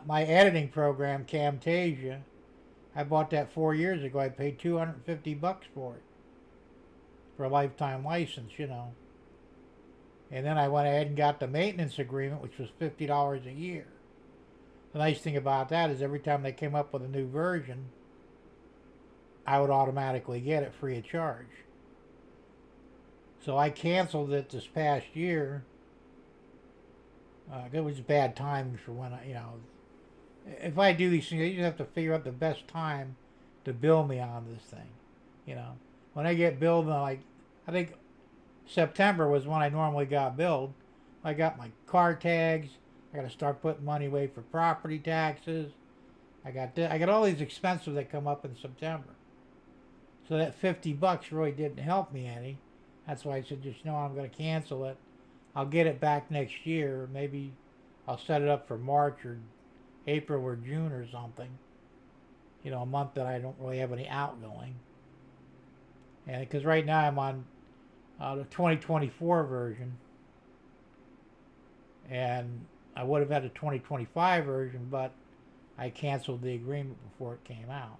my editing program, Camtasia, I bought that 4 years ago. I paid $250 for it, for a lifetime license, you know. And then I went ahead and got the maintenance agreement, which was $50 a year. The nice thing about that is every time they came up with a new version, I would automatically get it free of charge. So I canceled it this past year. It was bad timing for when you know, if I do these things, I just have to figure out the best time to bill me on this thing. You know, when I get billed, I think September was when I normally got billed. I got my car tags. I got to start putting money away for property taxes. I got all these expenses that come up in September. So that $50 really didn't help me any. That's why I said, just know I'm going to cancel it. I'll get it back next year. Maybe I'll set it up for March or April or June or something. You know, a month that I don't really have any outgoing. And because right now I'm on the 2024 version, and I would have had a 2025 version, but I canceled the agreement before it came out.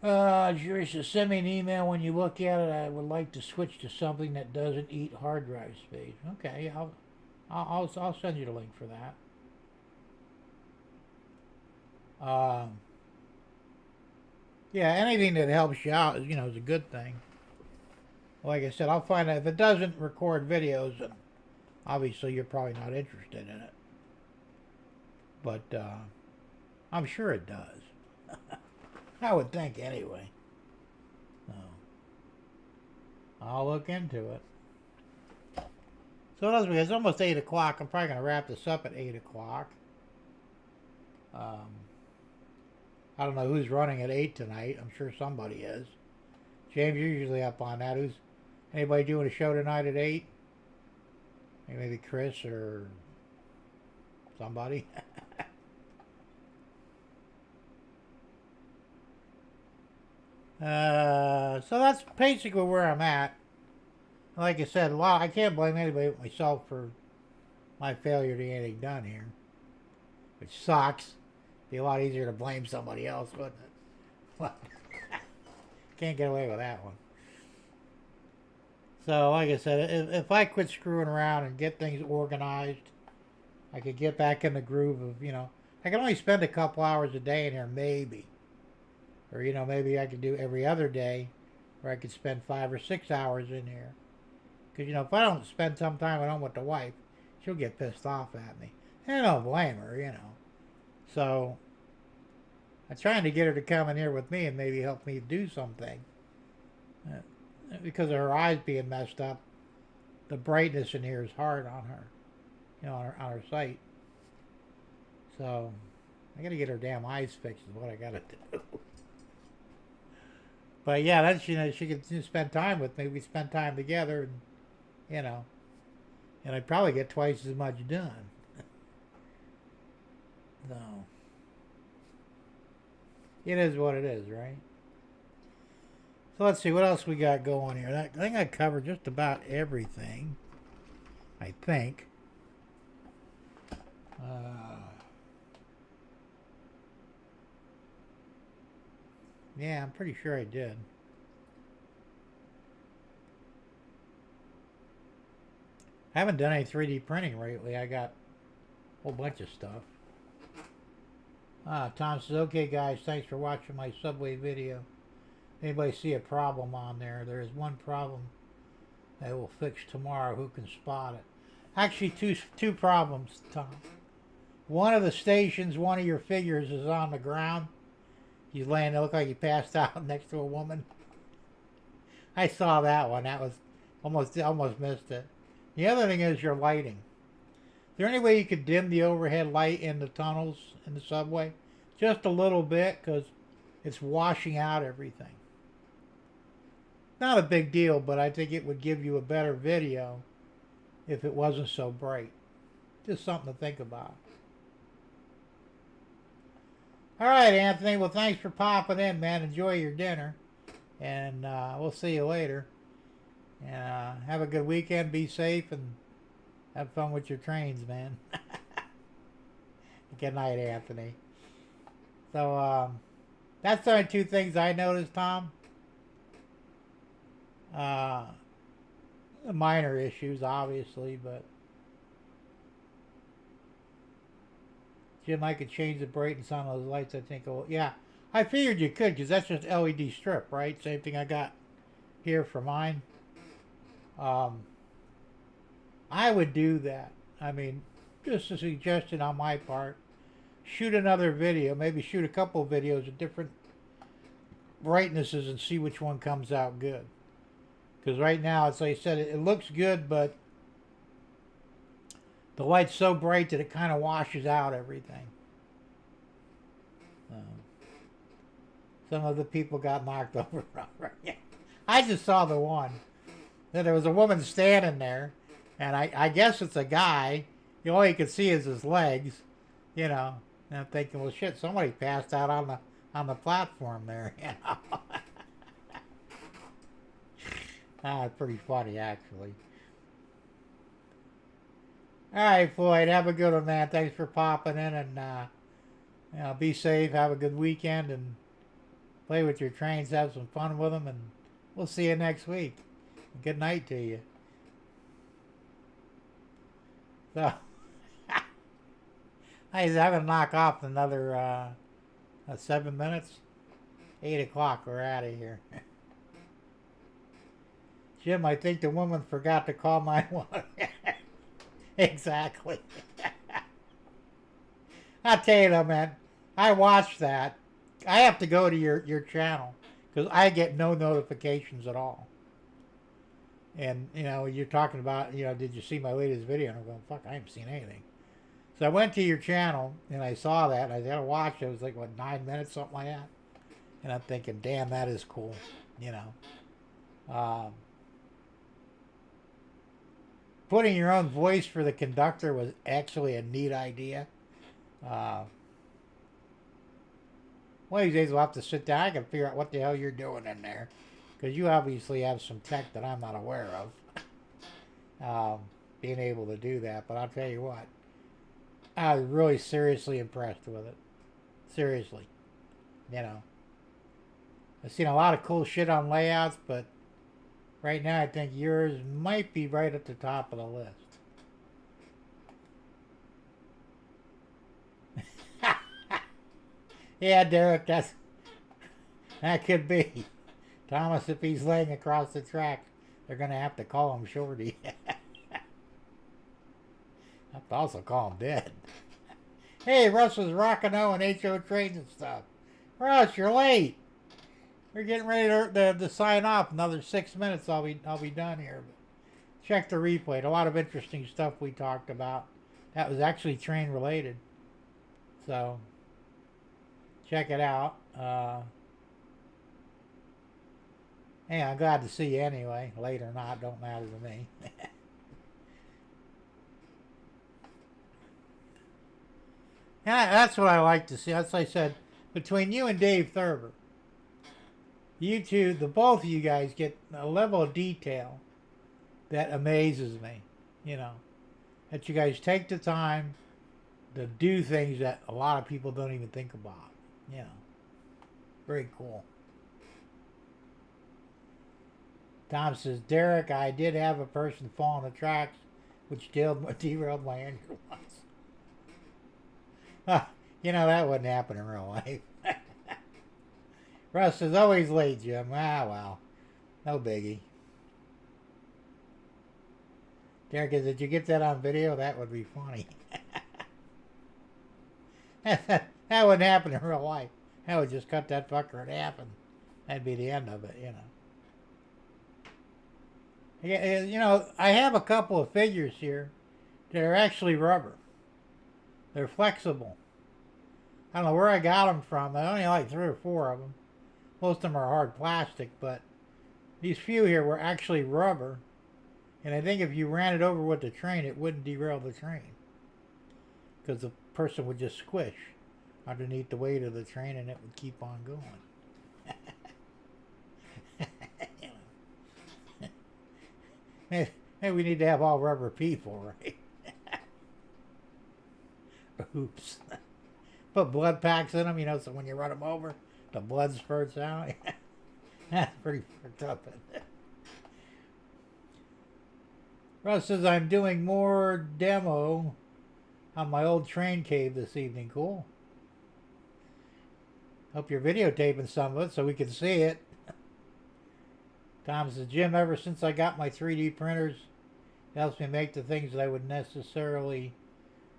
Joyce, send me an email when you look at it. I would like to switch to something that doesn't eat hard drive space. Okay, I'll send you the link for that. Yeah, anything that helps you out, is a good thing. Like I said, I'll find out if it doesn't record videos, then obviously you're probably not interested in it. But I'm sure it does. I would think anyway. So I'll look into it. So it's almost 8 o'clock. I'm probably going to wrap this up at 8 o'clock. I don't know who's running at 8 tonight. I'm sure somebody is. James, you're usually up on that. Anybody doing a show tonight at 8? Maybe Chris or somebody. So that's basically where I'm at. Like I said, I can't blame anybody but myself for my failure to get anything done here. Which sucks. Be a lot easier to blame somebody else, wouldn't it? Well, can't get away with that one. So, like I said, if I quit screwing around and get things organized, I could get back in the groove of, I can only spend a couple hours a day in here, maybe. Or, maybe I could do every other day where I could spend 5 or 6 hours in here. Because, if I don't spend some time at home with the wife, she'll get pissed off at me. And I don't blame her, So, I'm trying to get her to come in here with me and maybe help me do something. Because of her eyes being messed up, the brightness in here is hard on her, on her sight. So, I gotta get her damn eyes fixed is what I gotta do. But yeah, then she could just spend time with me. We spend time together, and and I'd probably get twice as much done. So it is what it is, right? So let's see what else we got going here. I think I covered just about everything. I think. Yeah, I'm pretty sure I did. I haven't done any 3D printing lately. I got a whole bunch of stuff. Tom says, okay guys, thanks for watching my Subway video. Anybody see a problem on there? There is one problem I will fix tomorrow. Who can spot it? Actually, two problems, Tom. One of the stations, one of your figures is on the ground. He's laying there, look like he passed out next to a woman. I saw that one. That was almost missed it. The other thing is your lighting. Is there any way you could dim the overhead light in the tunnels in the subway? Just a little bit, because it's washing out everything. Not a big deal, but I think it would give you a better video if it wasn't so bright. Just something to think about. All right, Anthony. Well, thanks for popping in, man. Enjoy your dinner. And we'll see you later. And have a good weekend. Be safe and have fun with your trains, man. Good night, Anthony. So, that's the only two things I noticed, Tom. Minor issues, obviously, but Jim, I could change the brightness on those lights, I think. Oh, yeah, I figured you could, because that's just LED strip, right? Same thing I got here for mine. I would do that. I mean, just a suggestion on my part. Shoot another video, maybe shoot a couple of videos of different brightnesses and see which one comes out good. Because right now, it's like I said, it looks good, but the light's so bright that it kind of washes out everything. Some of the people got knocked over. I just saw the one. Then there was a woman standing there, and I guess it's a guy. All you can see is his legs, And I'm thinking, well, shit, somebody passed out on the platform there, It's pretty funny, actually. All right, Floyd, have a good one, man. Thanks for popping in, and be safe. Have a good weekend, and play with your trains, have some fun with them, and we'll see you next week. Good night to you. So, I'm going to knock off another 7 minutes. 8 o'clock, we're out of here. Jim, I think the woman forgot to call 911. Exactly. I'll tell you though, man, I watched that. I have to go to your channel because I get no notifications at all. And, you know, you're talking about, you know, did you see my latest video? And I'm going, fuck, I haven't seen anything. So I went to your channel and I saw that. And I said, I watched it. It was like, what, 9 minutes, something like that. And I'm thinking, damn, that is cool, you know. Putting your own voice for the conductor was actually a neat idea. One of these days we'll have to sit down. I can figure out what the hell you're doing in there. Because you obviously have some tech that I'm not aware of. Being able to do that. But I'll tell you what. I was really seriously impressed with it. Seriously. You know. I've seen a lot of cool shit on layouts, but right now I think yours might be right at the top of the list. Yeah, Derek, that could be. Thomas, if he's laying across the track, they're going to have to call him Shorty. Have to also call him dead. Hey, Russ was rocking O and HO trades and stuff. Russ, you're late. We're getting ready to sign off. Another 6 minutes, I'll be done here. But check the replay. A lot of interesting stuff we talked about. That was actually train related. So check it out. Hey, I'm glad to see you anyway. Late or not, don't matter to me. Yeah, that's what I like to see. As I said, between you and Dave Thurber, you two, the both of you guys get a level of detail that amazes me. You know, that you guys take the time to do things that a lot of people don't even think about. You know, very cool. Tom says, Derek, I did have a person fall on the tracks, which derailed my engine once. You know, that wouldn't happen in real life. Russ is always late, Jim. Ah, well. No biggie. Derek, did you get that on video? That would be funny. That wouldn't happen in real life. I would just cut that fucker in half and that'd be the end of it, you know. Yeah, you know, I have a couple of figures here that are actually rubber. They're flexible. I don't know where I got them from. I only like 3 or 4 of them. Most of them are hard plastic, but these few here were actually rubber. And I think if you ran it over with the train, it wouldn't derail the train. Because the person would just squish underneath the weight of the train and it would keep on going. Maybe we need to have all rubber people, right? Oops. Put blood packs in them, you know, so when you run them over, the blood spurts out. That's pretty fucked up, isn't it? Russ says, I'm doing more demo on my old train cave this evening. Cool. Hope you're videotaping some of it so we can see it. Tom says, Jim, ever since I got my 3D printers, it helps me make the things that I would necessarily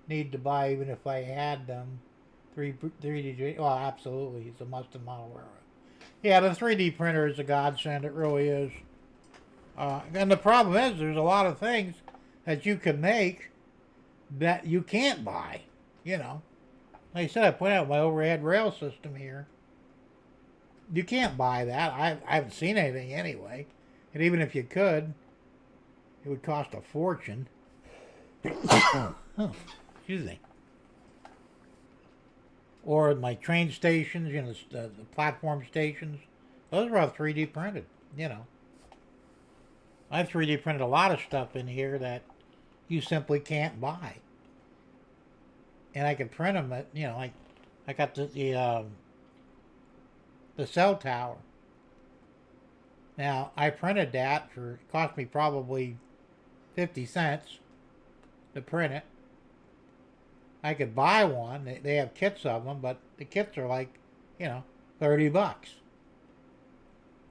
need to buy even if I had them. 3D, well, absolutely. It's a must in model railroad. Yeah, the 3D printer is a godsend. It really is. And the problem is there's a lot of things that you can make that you can't buy, you know. Like I said, I put out my overhead rail system here. You can't buy that. I haven't seen anything anyway. And even if you could, it would cost a fortune. Oh, excuse me. Or my train stations, you know, the platform stations. Those are all 3D printed, you know. I've 3D printed a lot of stuff in here that you simply can't buy. And I can print them at, you know, like I got the the cell tower. Now, I printed that for, it cost me probably 50 cents to print it. I could buy one. They have kits of them, but the kits are like, 30 bucks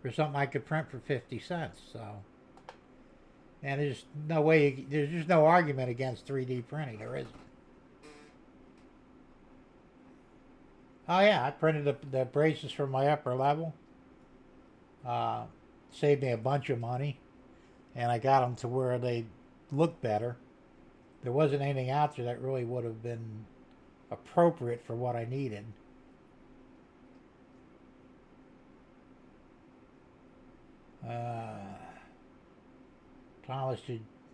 for something I could print for 50 cents. So, and there's no way, there's just no argument against 3D printing. There isn't. Oh yeah, I printed the braces for my upper level. Saved me a bunch of money, and I got them to where they look better. There wasn't anything out there that really would have been appropriate for what I needed. Thomas,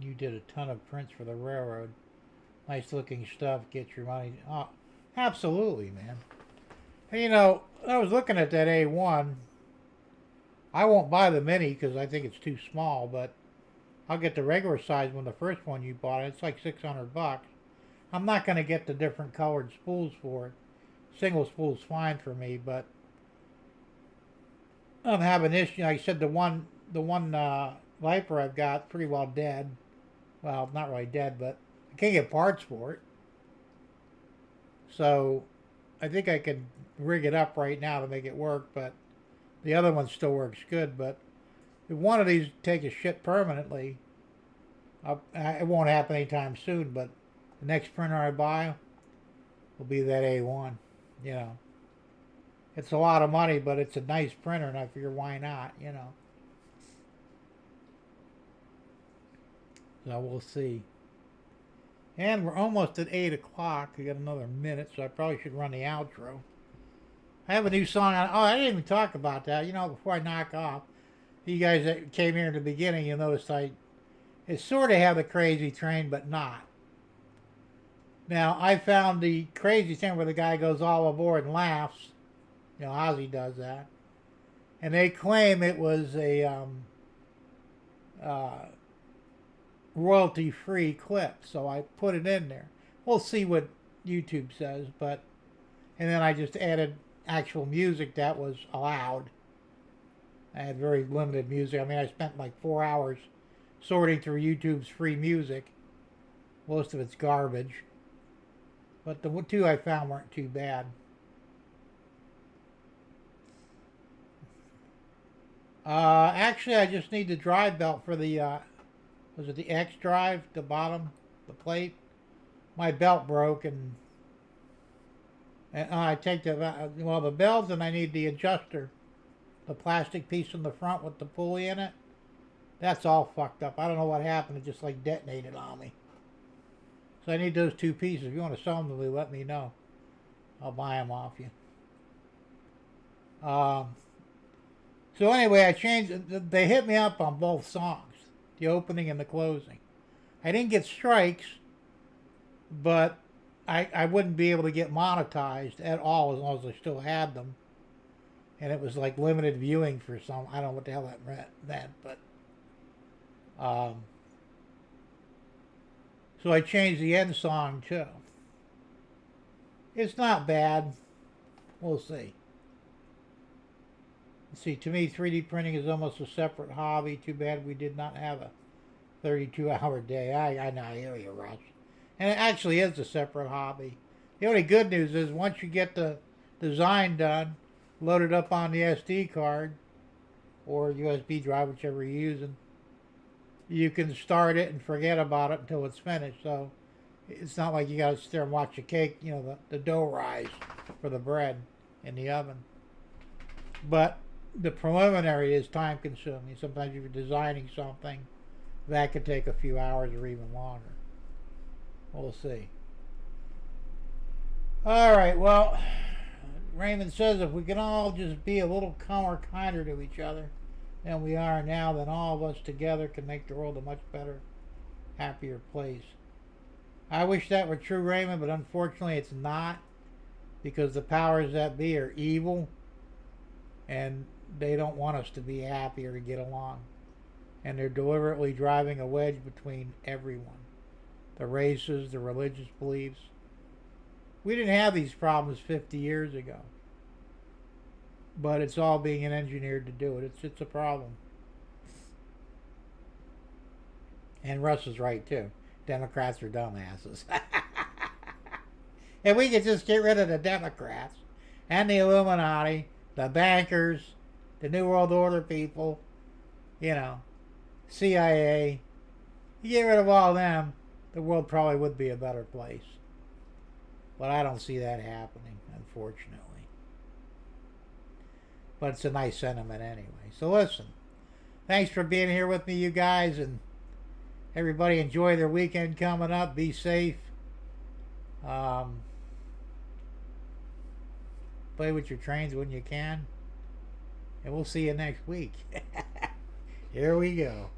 you did a ton of prints for the railroad. Nice looking stuff. Get your money. Oh, absolutely, man. And, I was looking at that A1. I won't buy the mini because I think it's too small, but I'll get the regular size one, the first one you bought. It's like 600 bucks. I'm not going to get the different colored spools for it. Single spool's fine for me, but I'm having issue. Like I said, the one Viper I've got pretty well dead. Well, not really dead, but I can't get parts for it. So I think I could rig it up right now to make it work, but the other one still works good. But if one of these take a shit permanently, it won't happen anytime soon, but the next printer I buy will be that A1. It's a lot of money, but it's a nice printer, and I figure why not, So we'll see. And we're almost at 8 o'clock. We got another minute, so I probably should run the outro. I have a new song on. Oh, I didn't even talk about that. Before I knock off, you guys that came here in the beginning, you'll notice it sort of have the Crazy Train, but not. Now, I found the Crazy Train where the guy goes all aboard and laughs. Ozzy does that. And they claim it was a royalty-free clip, so I put it in there. We'll see what YouTube says, and then I just added actual music that was allowed. I had very limited music. I spent like 4 hours sorting through YouTube's free music. Most of it's garbage. But the two I found weren't too bad. Actually, I just need the drive belt for the, was it the X drive, the bottom, the plate? My belt broke, and I take the belts, and I need the adjuster, the plastic piece in the front with the pulley in it. That's all fucked up. I don't know what happened. It just like detonated on me. So I need those two pieces. If you want to sell them to me, let me know. I'll buy them off you. So anyway, I changed. They hit me up on both songs, the opening and the closing. I didn't get strikes, but I wouldn't be able to get monetized at all as long as I still had them. And it was like limited viewing for some. I don't know what the hell that meant, but so I changed the end song too. It's not bad. We'll see. See, to me, 3D printing is almost a separate hobby. Too bad we did not have a 32-hour day. I know, I hear you, Russ. And it actually is a separate hobby. The only good news is once you get the design done, load it up on the SD card or USB drive, whichever you're using, you can start it and forget about it until it's finished. So it's not like you got to sit there and watch the cake, the dough rise for the bread in the oven. But the preliminary is time consuming. Sometimes if you're designing something, that could take a few hours or even longer. We'll see. Alright, well, Raymond says if we can all just be a little kinder to each other than we are now, then all of us together can make the world a much better, happier place. I wish that were true, Raymond, but unfortunately it's not, because the powers that be are evil, and they don't want us to be happy or to get along. And they're deliberately driving a wedge between everyone. The races, the religious beliefs. We didn't have these problems 50 years ago. but it's all being engineered to do it. It's a problem. And Russ is right too. Democrats are dumbasses. If we could just get rid of the Democrats and the Illuminati, the bankers, the New World Order people, CIA, you get rid of all of them, the world probably would be a better place. But I don't see that happening, unfortunately. But it's a nice sentiment anyway. So listen, thanks for being here with me, you guys, and everybody enjoy their weekend coming up. Be safe. Play with your trains when you can. And we'll see you next week. Here we go.